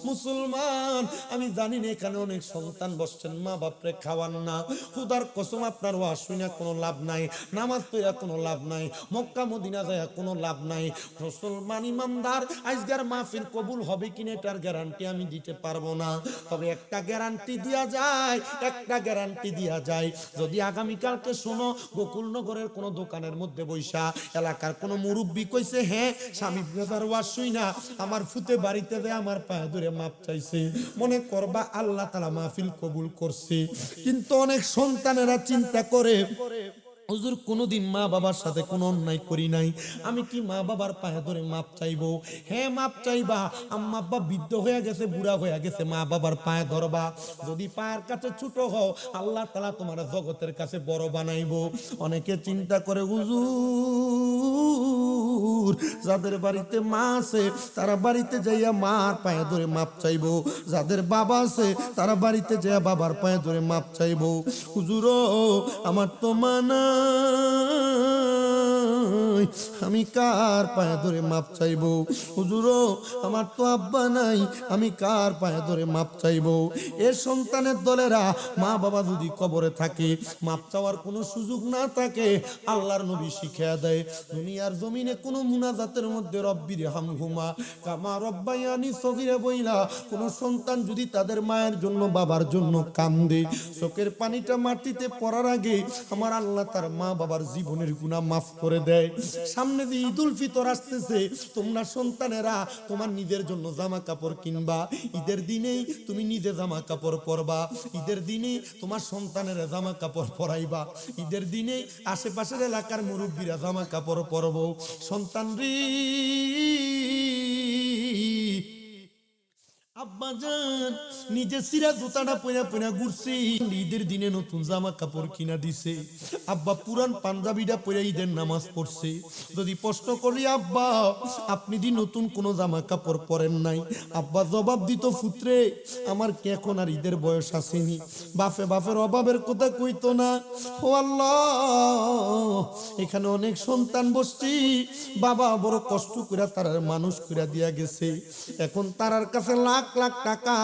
মুসলমান, আমি জানি না এখানে অনেক সন্তান বসছেন, মা বাপরে খাওয়ান না। খুদার কসম আপনার ওয়াজ শুনে কোনো লাভ নাই, নামাজ পড়া কোনো লাভ নাই, মক্কা মদিনা যায় কোনো লাভ নাই। মুসলমান ইমানদার, আজকের মাহফিল কবুল হবে কিনা এটার গ্যারান্টি আমি দিতে পারবো না, তবে একটা গ্যারান্টি দেয়া যায়, একটা গ্যারান্টি দেয়া যায়। যদি আগামীকালকে শোনো গোকুলনগরের কোনো দোকানের মধ্যে বৈশা এলাকার কোনো মুরব্বী কইছে, হ্যাঁ স্বামী ব্রাদার ওয়াজ শুই না আমার ফুতে বাড়িতে যায় আমার পায়ে ধরে মাপ চাইছে, মনে করবা আল্লাহ তাআলা মাহফিল কবুল করছে। কিন্তু অনেক সন্তানেরা চিন্তা করে, হুজুর কোনদিন মা বাবার সাথে কোনো অন্যায় করি নাই, আমি কি মা বাবার পায়ে ধরে মাপ চাইবো? হ্যাঁ মাপ চাইবা। আম্মা আব্বা বৃদ্ধ হয়ে গেছে, বুড়া হয়ে গেছে, মা বাবার পায়ে ধরবা। যদি পায়ের কাছে ছোট হও, আল্লাহ তাআলা তোমার জগতের কাছে বড় বানাইবো। অনেকে চিন্তা করে, হুজুর যাদের বাড়িতে মা আছে তারা বাড়িতে যাইয়া মার পায়ে ধরে মাপ চাইবো, যাদের বাবা আছে তারা বাড়িতে যাইয়া বাবার পায়ে ধরে মাপ চাইবো। হুজুর আমার তো মা নাই, আমি কার পায়ে ধরে মাপ চাইবো? হুজুর আমার তো আব্বা নাই, আমি কার পায়ে ধরে মাপ চাইবো? এ সন্তানের দলেরা মা বাবা যদি কবরে থাকে, মাপ চাওয়ার কোনো সুযোগ না থাকে, আল্লাহর নবী শিখিয়ে দেয় দুনিয়ার জমিনে কোনো মুনাজাতের মধ্যে রব্বির হামহুমা কামা রব্বায়ানি সগীরা বইলা কোন সন্তান যদি তাদের মায়ের জন্য বাবার জন্য কান্দে, চোখের পানিটা মাটিতে পড়ার আগে আমার আল্লাহ তার মা বাবার জীবনের গুনাহ মাফ করে দেয়। সামনে যে ঈদুল ফিতর আসতেছে, তোমরা সন্তানেরা তোমার নিজের জন্য জামা কাপড় কিনবা, ঈদের দিনেই তুমি নিজে জামা কাপড় পরবা, ঈদের দিনেই তোমার সন্তানের জামা কাপড় পরাইবা, ঈদের দিনেই আশেপাশের এলাকার মুরব্বীরা জামা কাপড় পরবো। সন্তান রে আব্বা জান নিজে সিরা জুতাটা পয়না পয়না ঘুরছে, ঈদের দিনে নতুন জামা কাপড় কিনা দিছে, আব্বা পুরান পাঞ্জাবিটা পরে ঈদের নামাজ পড়ছে। যদি প্রশ্ন করি আব্বা আপনি দি নতুন কোন জামা কাপড় পরেন নাই, আব্বা জবাব দিত, পুত্রে আমার কি এখন আর ঈদের বয়স আসেনি? বাপের অভাবের কথা কইতো না। ও আল্লাহ, এখানে অনেক সন্তান বসছি, বাবা বড় কষ্ট করে তার মানুষ করে দিয়া গেছে, এখন তারার কাছে লাখ লাখ টাকা,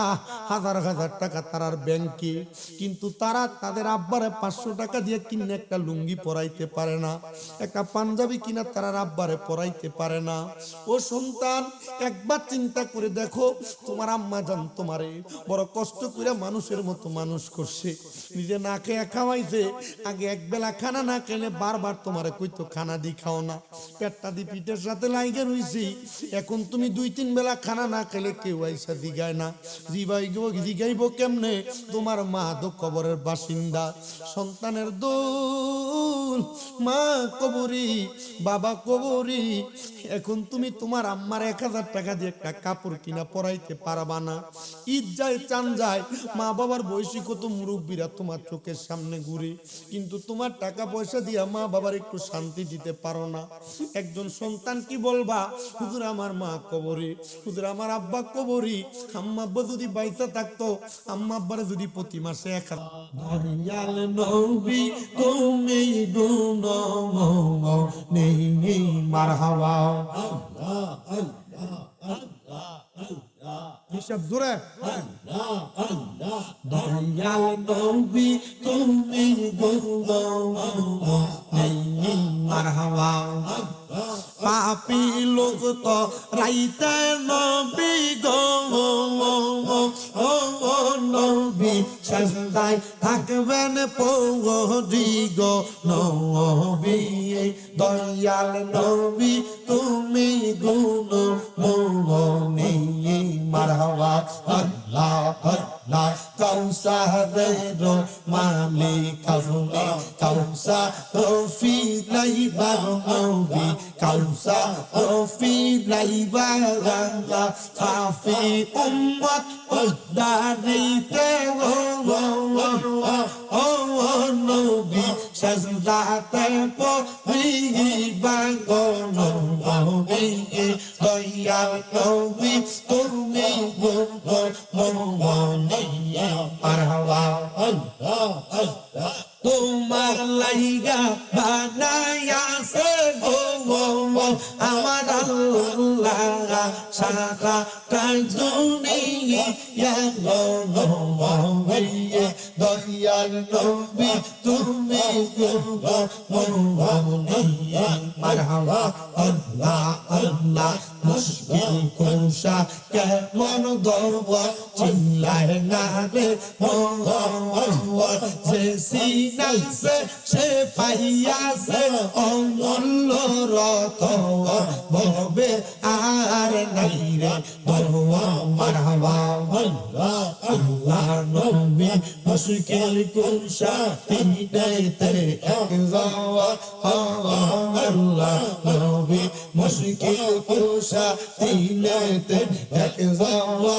হাজার হাজার টাকা তারার ব্যাংকে, কিন্তু তারা তাদের আব্বারে 500 টাকা দিয়ে কিনে একটা লুঙ্গি পরাইতে পারে না, একটা পাঞ্জাবি কিনা তারার আব্বারে পরাইতে পারে না। ও সন্তান, একবার চিন্তা করে দেখো, তোমার আম্মা জান তোমারে বড় কষ্ট করে মানুষের মতো মানুষ করছে, নিজে না খেয়ে খাওয়াইছে, আগে এক বেলা খানা না খেলে বারবার তোমারে কইতো খানা দি খাও না, পেটটা দি পিঠের সাথে লাইগে রইছি, এখন তুমি 2-3 বেলা খানা না খেলে কেউ আইসা জিগায় না, জিগাইব কেমনে? তোমার মা তো কবরের বাসিন্দা। সন্তানের দোল, মা কবরি, বাবা কবরি, এখন তুমি তোমার আম্মার 1000 টাকা দিয়ে একটা কাপড় কিনা পরাইতে পারবা না। ঈদ যায় চান যায়, মা বাবার বয়সী কত মুরব্বীরা তোমার চোখের সামনে ঘুরে, কিন্তু তোমার টাকা পয়সা দিয়া মা বাবার একটু শান্তি দিতে পারো না। একজন সন্তান কি বলবা, হুজুর আমার মা কবরে, হুজুর আমার আব্বা কবরি, আম্মা আব্বা যদি বাইসা থাকতো, আম্মা আব্বারে যদি প্রতি মাসে 1000 দয়াল নবী তুমি গুণময় নেই মারহাবা আল্লাহ আল্লাহ আল্লাহ আল্লাহ হিসাব জোরে আল্লাহ আল্লাহ দয়াল নবী তুমি গুণময় নেই মারহাবা পাপি লোক তো রাইতে নবী গো নবী সাজদায় থাকবেন পৌরি গো নবী দয়াল নবী তুমি গুণময় মারহাবা আল্লাহ আল্লাহ কাউসারের মালিক আপনি কাউসার ফি নাই বারনবী কাউসার ফি নাই গাইবা গাঙ্গা কাফি উম্মত উদ্দারিতে ও নবী সাজদাতে পড়িবা গো নবী দয়া নবী তুমি মনিয়া মারহাবা তোমার লাইগা বানায়াছে গো আমার আল্লাহ সারা দুনিয়া নবী দয়াল নবী তুমি মনিয়া মারহাবা আল্লাহ আল্লাহ মুশকিল কুশা কেমন দোয়া চিল্লায় না রে যে সিনাইছে সে পাইয়াছে অমূল্য রতন ভবে আর নাই রে দোয়া মারহাবা আল্লাহ আল্লাহ নবী মুশকিল কুশা তিনাইতে এক যাওয়া আল্লাহ নবী মুশকিল কুশা তিনাইতে এক যাওয়া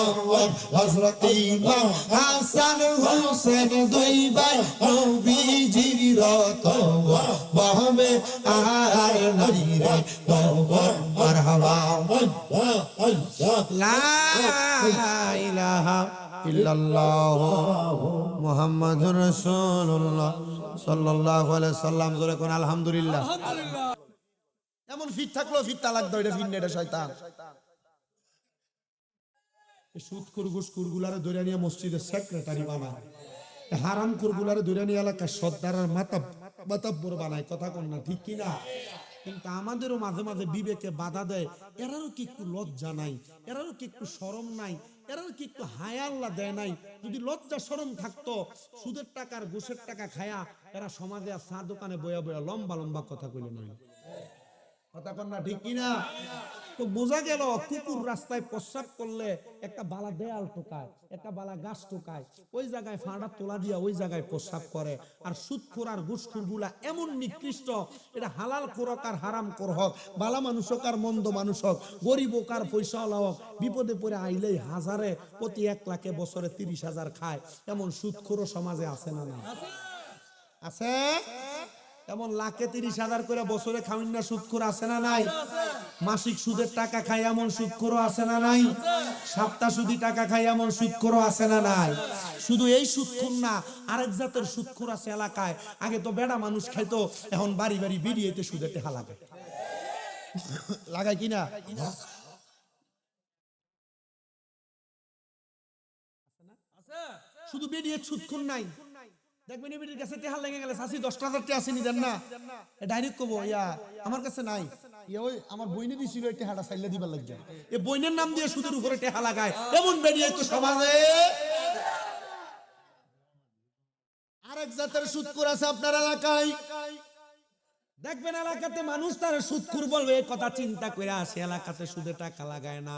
হযরত ইমাম হাসান হোসেন দুই ভাই নবীজির রতন বহবে আর নাই রে দোয়া মারহাবা লা ইলাহা ইল্লাল্লাহ মুহাম্মাদুর রাসূলুল্লাহ সাল্লাল্লাহু আলাইহি সাল্লাম জোরে কোন আলহামদুলিল্লাহ। এমন ফিট থাকলো ফিট তালাক দাও, এটা ফিট না, এটা শয়তান। সুদ কুরগুস গুলারে ধরে নিয়ে মসজিদের সেক্রেটারি বানায়, হারাম কুরগুলারে ধরে নিয়ে এলাকার সর্দার আর মাতাব্বর বানায়, কথা কোন না ঠিক কিনা? কিন্তু আমাদেরও মাঝে মাঝে বিবেকে বাধা দেয়, এরারও কি একটু লজ্জা নাই, এরারও কি একটু শরম নাই, এরারও কি একটু হায়া আল্লাহ দেয় নাই? যদি লজ্জা শরম থাকতো, সুদের টাকা আর ঘুষের টাকা খায়া এরা সমাজে আর চা দোকানে বয়া বয়া লম্বা লম্বা কথা কইলে নয়, কথা কন না ঠিক কিনা? তো বোঝা গেল কুকুর রাস্তায় প্রস্রাব করলে একটা বালা দেয়াল টোকায়, একটা বালা গাছ টোকায়, ওই জায়গায় ফাঁড়া তোলা দিয়া ওই জায়গায় প্রস্রাব করে। আর সুদখোর আর ঘুষখোর গুলা এমন নিকৃষ্ট, এটা হালাল খোরক আর হারাম খোর হোক, বালা মানুষ হোক আর মন্দ মানুষ হোক, গরিব হোক আর পয়সাওয়ালা হোক, বিপদে পড়ে আইলেই হাজারে প্রতি 1 লাখে বছরে 30,000 খায়, এমন সুদখোরও সমাজে আছে না? না আছে? এমন লাখে 30,000 করে বছরে খাওয়ান না সুদখোর আছে না নাই? মাসিক সুদের টাকা খায় এমন সুদখোর আছে না নাই? সপ্তাহ সুদি টাকা খায় এমন সুদখোর আছে না নাই? শুধু এই সুদখোর না, আরেক জাতের সুদখোর আছে এলাকায়। আগে তো বেড়া মানুষ খাইতো, এখন বাড়ি বাড়ি বিড়িয়েতে সুদের টাকা লাগায়, লাগায় কিনা? শুধু বিড়িয়ে সুদখোর নাই, দেখবেন এবিটির কাছে টেহা লেগে গেলে চাচি 10,000 টাকা আসেনি দেন না, ডাইরেক্ট কব ইয়া আমার কাছে নাই, ইয়া ওই আমার বইনে দিছিল এই টেহাটা চাইলে দিবার লাগে, এই বইনের নাম দিয়ে সুদের উপরে টেহা লাগায়, এমন বেরিয়ে তো সমাজে। আরেক জাতের সুদখোর আছে আপনার এলাকায়, দেখবেন এলাকাতে মানুষ তার সুদখোর বলবে, এই কথা চিন্তা করে আসে এলাকাতে সুদে টাকা লাগায় না,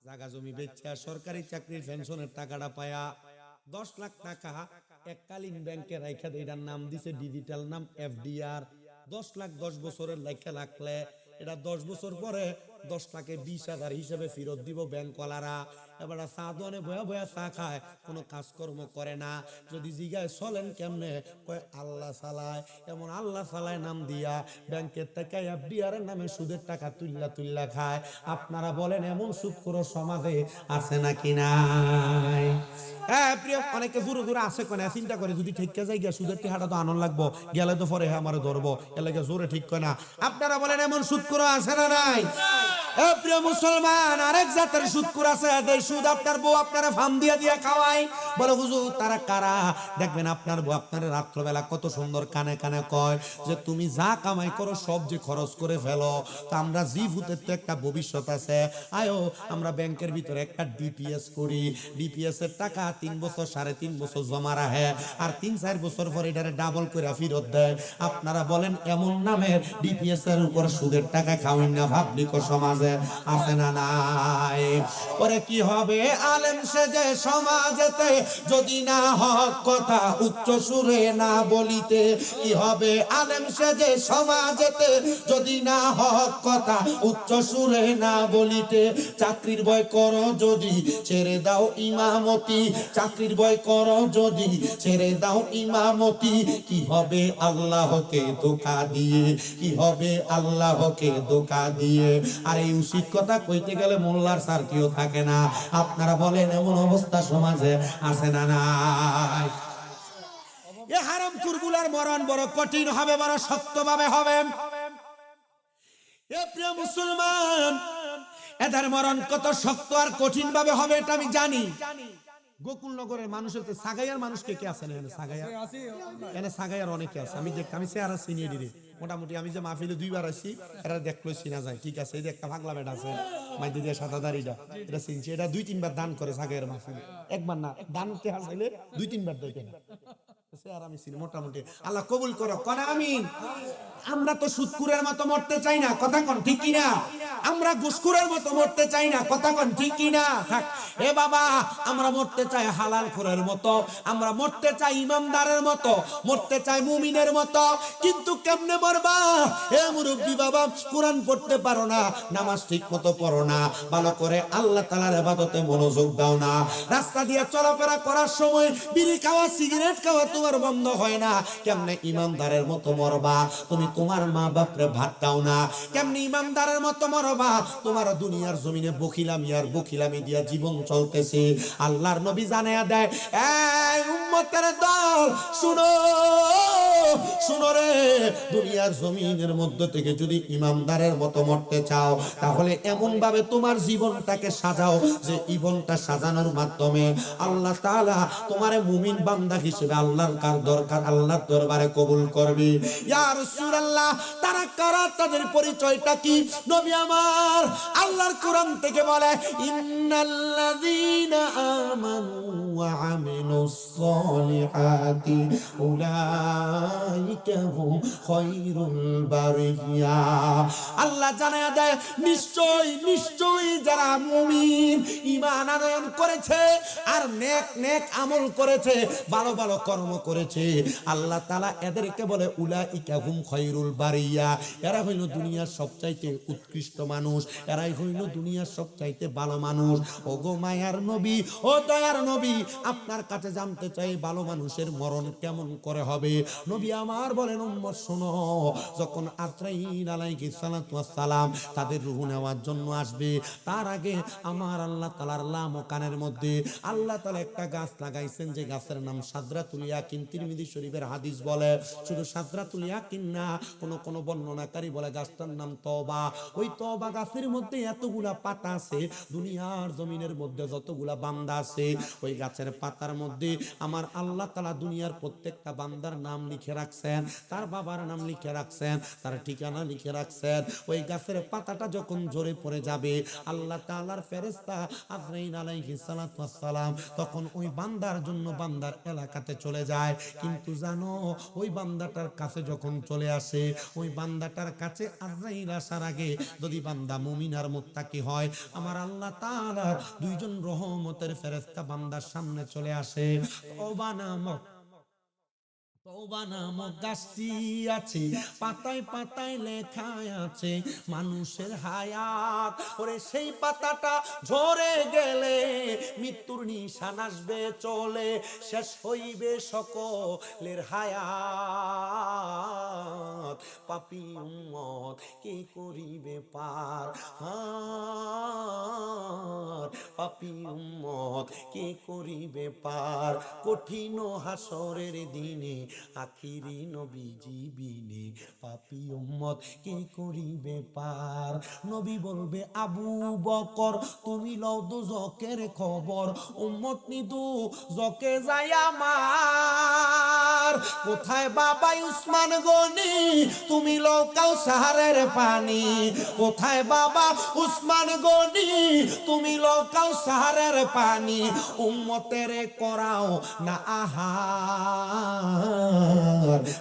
জায়গা জমি বেচা সরকারি চাকরির পেনশনের টাকাটা পায়া 10 লাখ টাকা এককালীন ব্যাংকে রাখা দেয়, এটার নাম দিছে ডিজিটাল নাম এফডিআর। 10 লাখ 10 বছরের লেখা রাখলে এটা 10 বছর পরে 10 লাখে 20,000 হিসেবে ফেরত দিব ব্যাংকওয়ালারা। এবার চা দোকানে বয়া বয়া চা খায়, কোনো কাজকর্ম করে না। যদি জিগায় চলেন কেমনে, কয় আল্লাহ চালায়, এমন আল্লাহ চালায় নাম দিয়া ব্যাংকের থেকে এফডিআর এর নামে সুদের টাকা তুল্লা খায়। আপনারা বলেন এমন সুদখোর সমাজে আছে নাকি নাই? হ্যাঁ প্রিয়, অনেকে দূরে দূরে আছে, কোন চিন্তা করে যদি ঠিক যাই গিয়া সুদের টাকাটা তো আনন্দ লাগবো, গেলে তো পরে আমার ধরবো, এলাকা জোরে ঠিক কয় না। আপনারা বলেন এমন সুদখোর আছে না নাই? প্রিয় মুসলমান, আরেক জাতের সুদখোর আছে, সুদ আপনার বউ আপনারা ফার্ম দিয়া খাওয়াই, বলে হুজুর তারা কারা? দেখবেন আপনার বউ আপনার রাত্রবেলা কত সুন্দর কানে কানে কয় যে তুমি যা কামাই করো সব যে খরচ করে ফেলো, তো আমরা জি ভূতের তো একটা ভবিষ্যৎ আছে, আয়ো আমরা ব্যাংকের ভিতরে একটা ডিপিএস করি, ডিপিএস এর টাকা 3 বছর 3.5 বছর জমা রাখে, আর 3-4 বছর পর এটারে ডাবল করে ফেরত দেয়। আপনারা বলেন এমন নামের ডিপিএস এর উপর সুদের টাকা খাওয়ান না পাবলিক সমাজে সমাজে আছে না নাই? ওরে কি হবে আলেম সেজে সমাজেতে যদি না হক কথা উচ্চ সুরে না বলিতে? কি হবে আলেম সেজে সমাজেতে যদি না হক কথা উচ্চ সুরে না বলিতে? চাকরির ভয় করো যদি ছেড়ে দাও ইমামতি, চাকরির ভয় করো যদি ছেড়ে দাও ইমামতি। কি হবে আল্লাহকে ধোঁকা দিয়ে? কি হবে আল্লাহকে ধোঁকা দিয়ে? আর এই উচিত কথা কইতে গেলে মোল্লার স্যার কেউ থাকে না। আপনারা বলেন এমন অবস্থা সমাজে আছে না নাই? এ হারামখোরগুলোর মরণ বড় কঠিন হবে, বড় শক্তভাবে হবে। এ প্রিয় মুসলমান, এদের মরণ কত শক্ত আর কঠিন ভাবে হবে এটা আমি জানি। গোকুলনগরের মানুষের সাগাইয়ার মানুষ কে কে আছেন এখানে? সাগাইয়ার এখানে সাগাইয়ার অনেকে আছে। আমি দেখ আমি চেহারা চিনিয়ে দিই মোটামুটি। আমি যে মাহফিলে 2 বার আসি, এরা দেখলো চিনা যায়। ঠিক আছে, এই যে একটা পাগলা বেটা আছে মাইদি দিয়ে সাদা দাড়িটা, এটা চিনছি। এটা 2-3 বার দান করে সাগাইয়ার মাহফিলে। একবার না, দান টেহা চাইলে 2-3 বার দেয়। আর আমি চিনি মোটামুটি। আল্লাহ কবুল করো, কোন আমিন। আমরা তো সুদখোরের মতো মরতে চাই না, কথা কোন ঠিক কিনা? আমরা ঘুষখোরের মতো মরতে চাই না, কথা কোন ঠিক কিনা? এ বাবা, আমরা মরতে চাই হালাল খোরের মতো, আমরা মরতে চাই ইমানদারের মতো, মরতে চাই মুমিনের মতো। কিন্তু কেমনে মরবা? এ মুরব্বি বাবা, কোরআন পড়তে পারো না, নামাজ ঠিক মতো পড়ো না, ভালো করে আল্লাহ তাআলার ইবাদতে মনোযোগ দাও না, রাস্তা দিয়ে চলাফেরা করার সময় বিড়ি খাওয়া সিগারেট খাওয়া তোমার বন্ধ হয় না, কেমনে ইমানদারের মতো মরবা? তুমি তোমার মা বাপরে ভাত দাও না, কেমনে ইমানদারের মতো মরবা? তোমার দুনিয়ার জমিনে বখিলামি আর বখিলামি দিয়া জীবন চলতেছে। আল্লাহর নবী জানায়া দেয়, এই উম্মতের দল শুনো, শুনো রে, দুনিয়ার জমিনের মধ্য থেকে যদি ইমানদারের মতো মরতে চাও, তাহলে এমন ভাবে তোমার জীবনটাকে সাজাও যে জীবনটা সাজানোর মাধ্যমে আল্লাহ তাআলা তোমারে মুমিন বান্দা হিসেবে আল্লাহর দরকার আল্লাহর দরবারে কবুল করবে। ইয়া রাসূলুল্লাহ, তারা কারা? তাদের পরিচয়টা কি? নবী আমার আল্লাহর কোরআন থেকে বলে, ইন্নাল্লাযীনা আমানু ওয়া আমিলুস সলিহাতি উলাইকা হুম খায়রুল বারিয়া। আল্লাহ জানায়া দেয়, নিশ্চয়ই নিশ্চয়ই যারা মুমিন, ঈমান আনয়ন করেছে আর নেক নেক আমল করেছে, ভালো ভালো কর্ম করেছে, আল্লাহ তাআলা এদেরকে বলে উলাইকা হুম খায়রুল বারিয়া। এরা হইল দুনিয়ার সবচাইতে উৎকৃষ্ট মানুষ, এরাই হইল দুনিয়ার সবচাইতে ভালো মানুষ। ও গো মায়ার নবী, ও দয়ার নবী, আপনার কাছে জানতে চাই ভালো মানুষের মরণ কেমন করে হবে? নবী আমার বলেন, উম্মত শোনো, যখন আজরাইল আলাইহিস সালাতু ওয়াস সালাম তাদের রূহ নেওয়ার জন্য আসবে, তার আগে আমার আল্লাহ তাআলার লামকানের মধ্যে আল্লাহ তাআলা একটা গাছ লাগাইছেন, যে গাছের নাম সাদরাতুল ইয়াকিন। তিরমিজি শরীফের হাদিস বলে, শুধু সাদরাতুল ইয়াকিন না, কোন বর্ণনাকারী বলে গাছটার নাম তওবা। ওই তওবা গাছের মধ্যে এতগুলা পাতা আছে, দুনিয়ার জমিনের মধ্যে যতগুলা বান্দা আছে, ওই গাছের পাতার মধ্যে আমার আল্লাহ তাআলা দুনিয়ার প্রত্যেকটা বান্দার নাম লিখে রাখছেন, তার বাবার নাম লিখে রাখছেন, তার ঠিকানা লিখে রাখছেন। ওই গাছের পাতাটা যখন ঝরে পড়ে যাবে, আল্লাহ তাআলার ফেরেশতা আজরাইল আলাইহিস সালাতু ওয়াস সালাম তখন ওই বান্দার জন্য বান্দার এলাকাতে চলে যায়। কিন্তু জানো, ওই বান্দাটার কাছে যখন চলে আসে, ওই বান্দাটার কাছে আজরাইল আসার আগে যদি বান্দা মুমিন আর মুত্তাকি হয়, আমার আল্লাহ তাআলা দুইজন রহমতের ফেরেশতা বান্দার সামনে চলে আসে। তওবা নামক গাছটি আছে, পাতায় পাতায় লেখা আছে মানুষের হায়াত। ওরে সেই পাতাটা ঝরে গেলে মৃত্যুর নিশান আসবে চলে, শেষ হইবে সকলের হায়াত। পাপী উম্মত কে করিবে পার? পাপী উম্মত কে করিবে পার? কঠিন হাসরের দিনে আখিরি নবীজি বিনে পাপী উম্মত কে করিবে পার? নবী বলবে, আবু বকর তুমি লও দুজকের খবর, উম্মত নিদু জকে যায় আমার। কাউসার, কোথায় বাবা উসমান গনি তুমি লও কাউসারের পানি, কোথায় বাবা উসমান গনি তুমি লও কাউসারের পানি, উম্মতের করাও না আহার,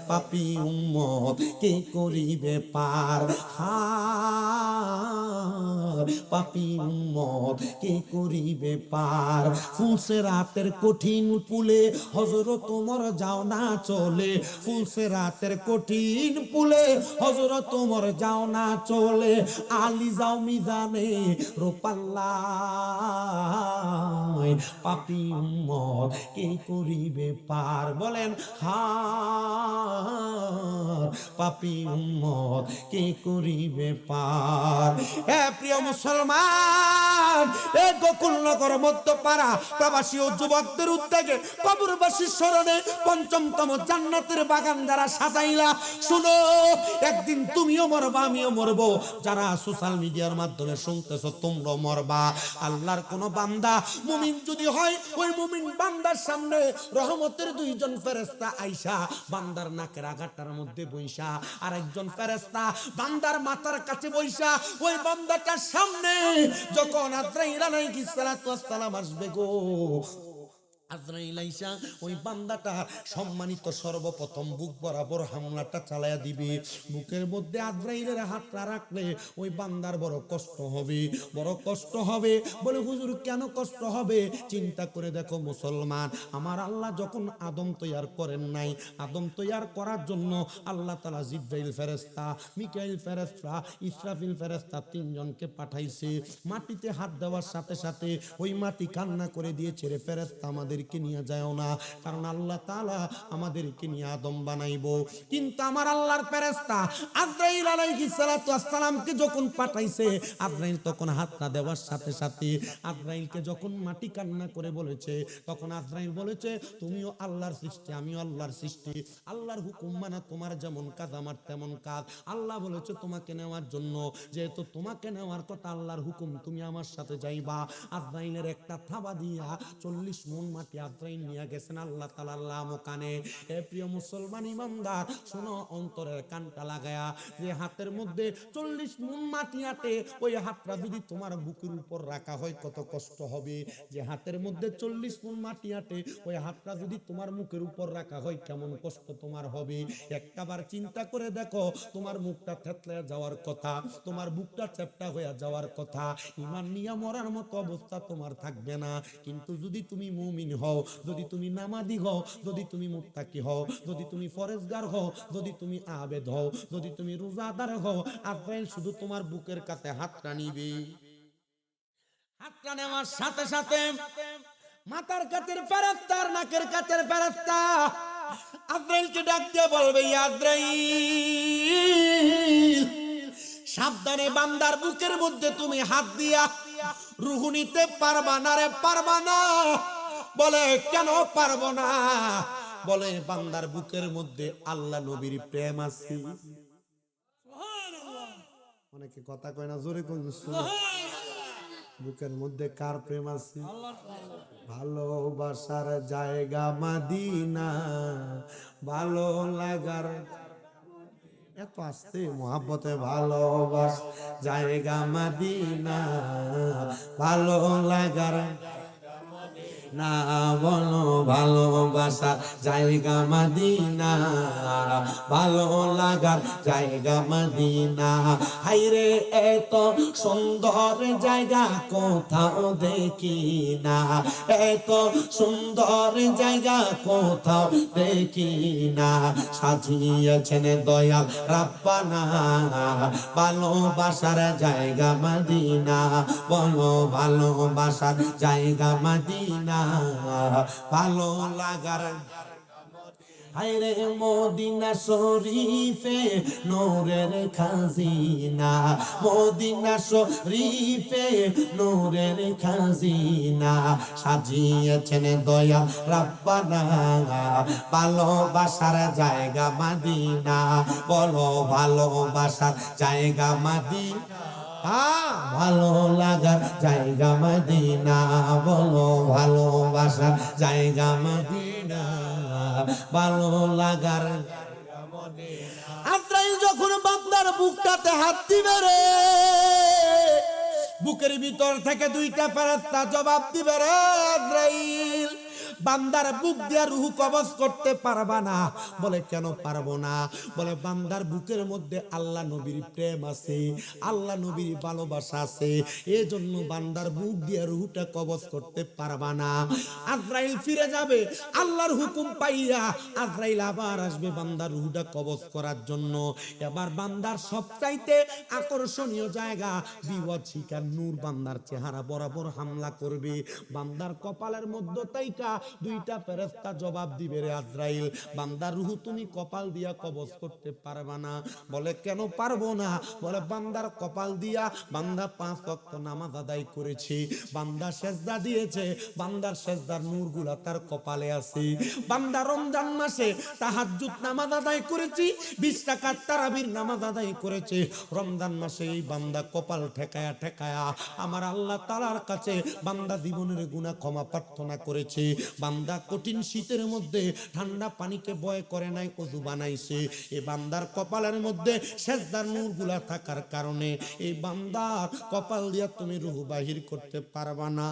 পাপী উম্মত কি করিবে পার, হার পাপী উম্মত কি করিবে পার। ফুলসে রাতের কঠিন পুলে হযরত ওমর যাও না চলে, ফুলসে রাতের কঠিন পুলে হযরত ওমর যাও না চলে, আলী যাও মিজানে রোপাল্লায়, পাপী উম্মত কি করিবে পার। বলেন হার পাপী উম্মত কি করিবে পার। এ প্রিয় মুসলমান, এ গোকুলনগর মধ্যপাড়া প্রবাসী ও যুবকদের উদ্যোগে কবরবাসীর স্মরণে পঞ্চমতম জান্নাতের বাগান যারা সাজাইলা, শুনো একদিন তুমিও মরবা আমিও মরবো। যারা সোশ্যাল মিডিয়ার মাধ্যমে শুনতেছো তোমরাও মরবা। আল্লাহর কোন বান্দা মুমিন যদি হয়, ওই মুমিন বান্দার সামনে রহমতের দুইজন ফেরেশতা আইসা বান্দার নাকের আগাটার মধ্যে বইসা, আর একজন ফেরেশতা বান্দার মাথার কাছে বইসা, ওই বান্দাটার সামনে যখন আজরাইল আলাইহিস সালাতু ওয়াস সালাম আসবে গো, আজরাইল আইসা ওই বান্দাটা সম্মানিত সর্বপ্রথম বুক বরাবর হামলাটা চালায়া দিবে। বুকের মধ্যে আজরাইলের হাতটা রাখলে ওই বান্দার বড় কষ্ট হবে, বড় কষ্ট হবে। বলে হুজুর কেন কষ্ট হবে? চিন্তা করে দেখো মুসলমান, আমার আল্লাহ যখন আদম তৈয়ার করেন নাই, আদম তৈয়ার করার জন্য আল্লাহ তাআলা জিবরাইল ফেরেশতা, মিকাইল ফেরেশতা, ইসরাফিল ফেরেশতা তিনজনকে পাঠাইছে। মাটিতে হাত দেওয়ার সাথে সাথে ওই মাটি কান্না করে দিয়েছে, রে ফেরেশতা আমাদেরকে নিয়ে যাও না, কারণ আল্লাহ তাআলা আমাদেরকে নিয়ে আদম বানাইবো। কিন্তু আমার আল্লাহর ফেরেশতা আজরাইল আলাইহিস সালাতু ওয়াস সালামকে যখন পাঠাইছে, আজরাইল তখন হাত না দেওয়ার সাথে সাথে আজরাইলকে যখন মাটি কান্না করে বলেছে, তখন আজরাইল বলেছে তুমিও আল্লাহর সৃষ্টি আমিও আল্লাহর সৃষ্টি, আল্লাহর হুকুম মানা তোমার যেমন কাজ আমার তেমন কাজ। আল্লাহ বলেছে তোমাকে নেওয়ার জন্য, যেহেতু তোমাকে নেওয়ার কথা আল্লাহর হুকুম, তুমি আমার সাথে যাইবা। আজরাইলের একটা থাবা দিয়া 40 মণ মাটি আজরাইল নিয়ে গেছেন আল্লাহ তাআলা মুকানে। এ প্রিয় মুসলমান ইমানদার শোনো, অন্তরের কানটা লাগায়া, যে হাতের মধ্যে 40 মণ মাটি আটে, ওই হাতটা যদি তোমার বুকের উপর রাখা হয় কত কষ্ট হবে। যে হাতের মধ্যে 40 মণ মাটি আটে, ওই হাতটা যদি তোমার মুখের উপর রাখা হয় কেমন কষ্ট তোমার হবে। একটাবার চিন্তা করে দেখো, তোমার মুখটা থেতলে যাওয়ার কথা, তোমার বুকটা চ্যাপটা হয়ে যাওয়ার কথা, ঈমান নিয়ে মরার মতো অবস্থা তোমার থাকবে না। কিন্তু যদি তুমি মুমিন হও, যদি তুমি নামাজি হও, যদি তুমি মুত্তাকি হও, যদি তুমি ফরেজগার হও, যদি তুমি আবেদ হও, যদি তুমি রোজাদার হও, আজরাইল শুধু তোমার বুকের কাছে হাতটা নিবে। হাতটা নেওয়ার সাথে সাথে মাথার কাছের ফেরেশতা আর নাকের কাছের ফেরেশতা আজরাইলকে ডাক দিয়ে বলবে, ইয়া আজরাইল সাবধানে, বান্দার বুকের মধ্যে তুমি হাত দিয়া রূহ নিতে পারবা না রে, পারবা না। বলে কেন পারবো না? বলে বান্দার বুকের মধ্যে আল্লাহ নবীর প্রেম আছে। অনেকে কথা কয় না, জোরে কই বুকের মধ্যে কার প্রেম আছে? ভালোবাসার জায়গা মদিনা, ভালো লাগার এত আসতে মোহাব্বতে, ভালোবাস জায়গা মদিনা, ভালো লাগার না, বলো ভালোবাসা জায়গা মদিনা, ভালো লাগার জায়গা মদিনা। হাইরে এত সুন্দর জায়গা কোথাও দেখি না, এত সুন্দর জায়গা কোথাও দেখি না, সাজিয়েছেন দয়াল রাব্বানা, ভালোবাসার জায়গা মদিনা, বলো ভালোবাসার জায়গা মদিনা, ভালো লাগার। হায়রে মদিনা শরীফে নূরের খাজিনা, মদিনা শরীফে নূরের খাজিনা, সাজিয়েছেন দয়া রাব্বানা, ভালোবাসার জায়গা মদিনা, বলো ভালোবাসার জায়গা মদিনা, ভালো লাগার জায়গা মদিনা, বলো ভালোবাসার জায়গা মদিনা। ভালো লাগার আজরাইল যখন বান্দার বুকটাতে হাত দিবে রে, বুকের ভিতর থেকে দুইটা ফেরেশতা জবাব দিবে রে আজরাইল, বান্দার বুক দিয়া রূহ কবজ করতে পারবা না। বলে কেন পারবো না? বলে বান্দার বুকের মধ্যে আল্লাহ নবীর প্রেম আছে, আল্লাহ নবীর ভালোবাসা আছে, এজন্য বান্দার বুক দিয়া রূহটা কবজ করতে পারবা না। আজরাইল ফিরে যাবে আল্লাহর হুকুম পাইয়া, আজরাইল আবার আসবে বান্দার রূহটা কবজ করার জন্য। এবার বান্দার সবচাইতে আকর্ষণীয় জায়গা বিওয়াজিকা নূর বান্দার চেহারা বরাবর হামলা করবে। বান্দার কপালের মধ্যে তাইকা দুইটা ফেরেশতা জবাব দিবে রে আজরাইল, বান্দার রূহ তুমি কপাল দিয়া কবজ করতে পারবা না। বলে কেন পারবো না? বলে বান্দার কপাল দিয়া বান্দা 5 ওয়াক্ত নামাজ আদায় করেছে, বান্দা সেজদা দিয়েছে, বান্দার সেজদার নূরগুলা তার কপালে আছে। বান্দা রমজান মাসে তাহাজ্জুদ নামাজ আদায় করেছে, 20 রাকাত তারাবির নামাজ আদায় করেছে। রমজান মাসে এই বান্দা কপাল ঠেকায়া ঠেকায়া আমার আল্লাহ তাআলার কাছে বান্দা জীবনের গুনাহ ক্ষমা প্রার্থনা করেছে। বান্দা কঠিন শীতের মধ্যে ঠান্ডা পানিকে ভয় করে নাই, ওযু বানাইছে। এই বান্দার কপালের মধ্যে সেজদার নূরগুলা থাকার কারণে এই বান্দার কপাল দিয়া তুমি রূহ বাহির করতে পারবা না।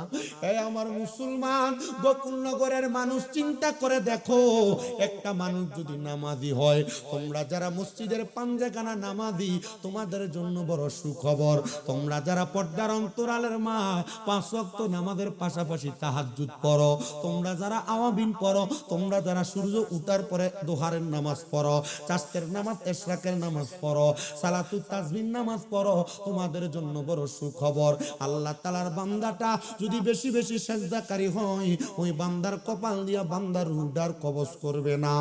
এই আমার মুসলমান গোকুলনগরের মানুষ চিন্তা করে দেখো, একটা মানুষ যদি নামাজি হয়, তোমরা যারা মসজিদের পাঞ্জাখানা নামাজি তোমাদের জন্য বড় সুখবর। তোমরা যারা পর্দার অন্তরালের মা 5 ওয়াক্ত নামাজের পাশাপাশি তাহাজ্জুদ পড়ো, তোমরা যারা আওয়াবিন পড়ো, তোমরা যারা সূর্য উঠার পরে দোহারের নামাজ পড়ো, চাষের নামাজ, ইশরাকের নামাজ পড়ো, সালাতুত তাসবিহ নামাজ পড়ো, তোমাদের জন্য বড় সুখবর। আল্লাহ তাআলার বান্দাটা যদি বেশি বেশি সেজদাকারী হয়, ওই বান্দার কপাল দিয়া বান্দার রূহটার কবজ করবে না।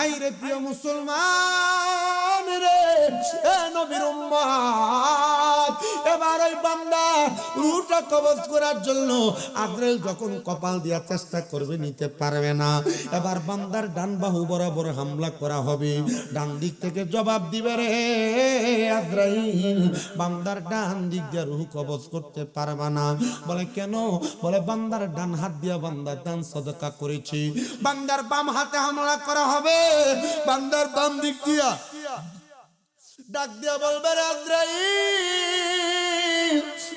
আইরে প্রিয় মুসলমান রে, এ নবীর উম্মত, এবার ওই বান্দা রূহটা কবজ করার জন্য আজরাইল যখন কপাল দিয়া চেষ্টা করবে, নিতে পারবে না। এবার বান্দার ডান বাহু বরাবর হামলা করা হবে, ডান দিক থেকে জবাব দিবে রে আজরাইল, বান্দার ডান দিক দিয়ে রূহ কবজ করতে পারবে না। বলে কেন? বলে বান্দার ডান হাত দিয়া বান্দা দান সদকা করেছে, বান্দার বাম হাতে হামলা করা হবে, বান্দার বাম দিক দিয়া ডাক দিয়া বলবে রে আজরাইল,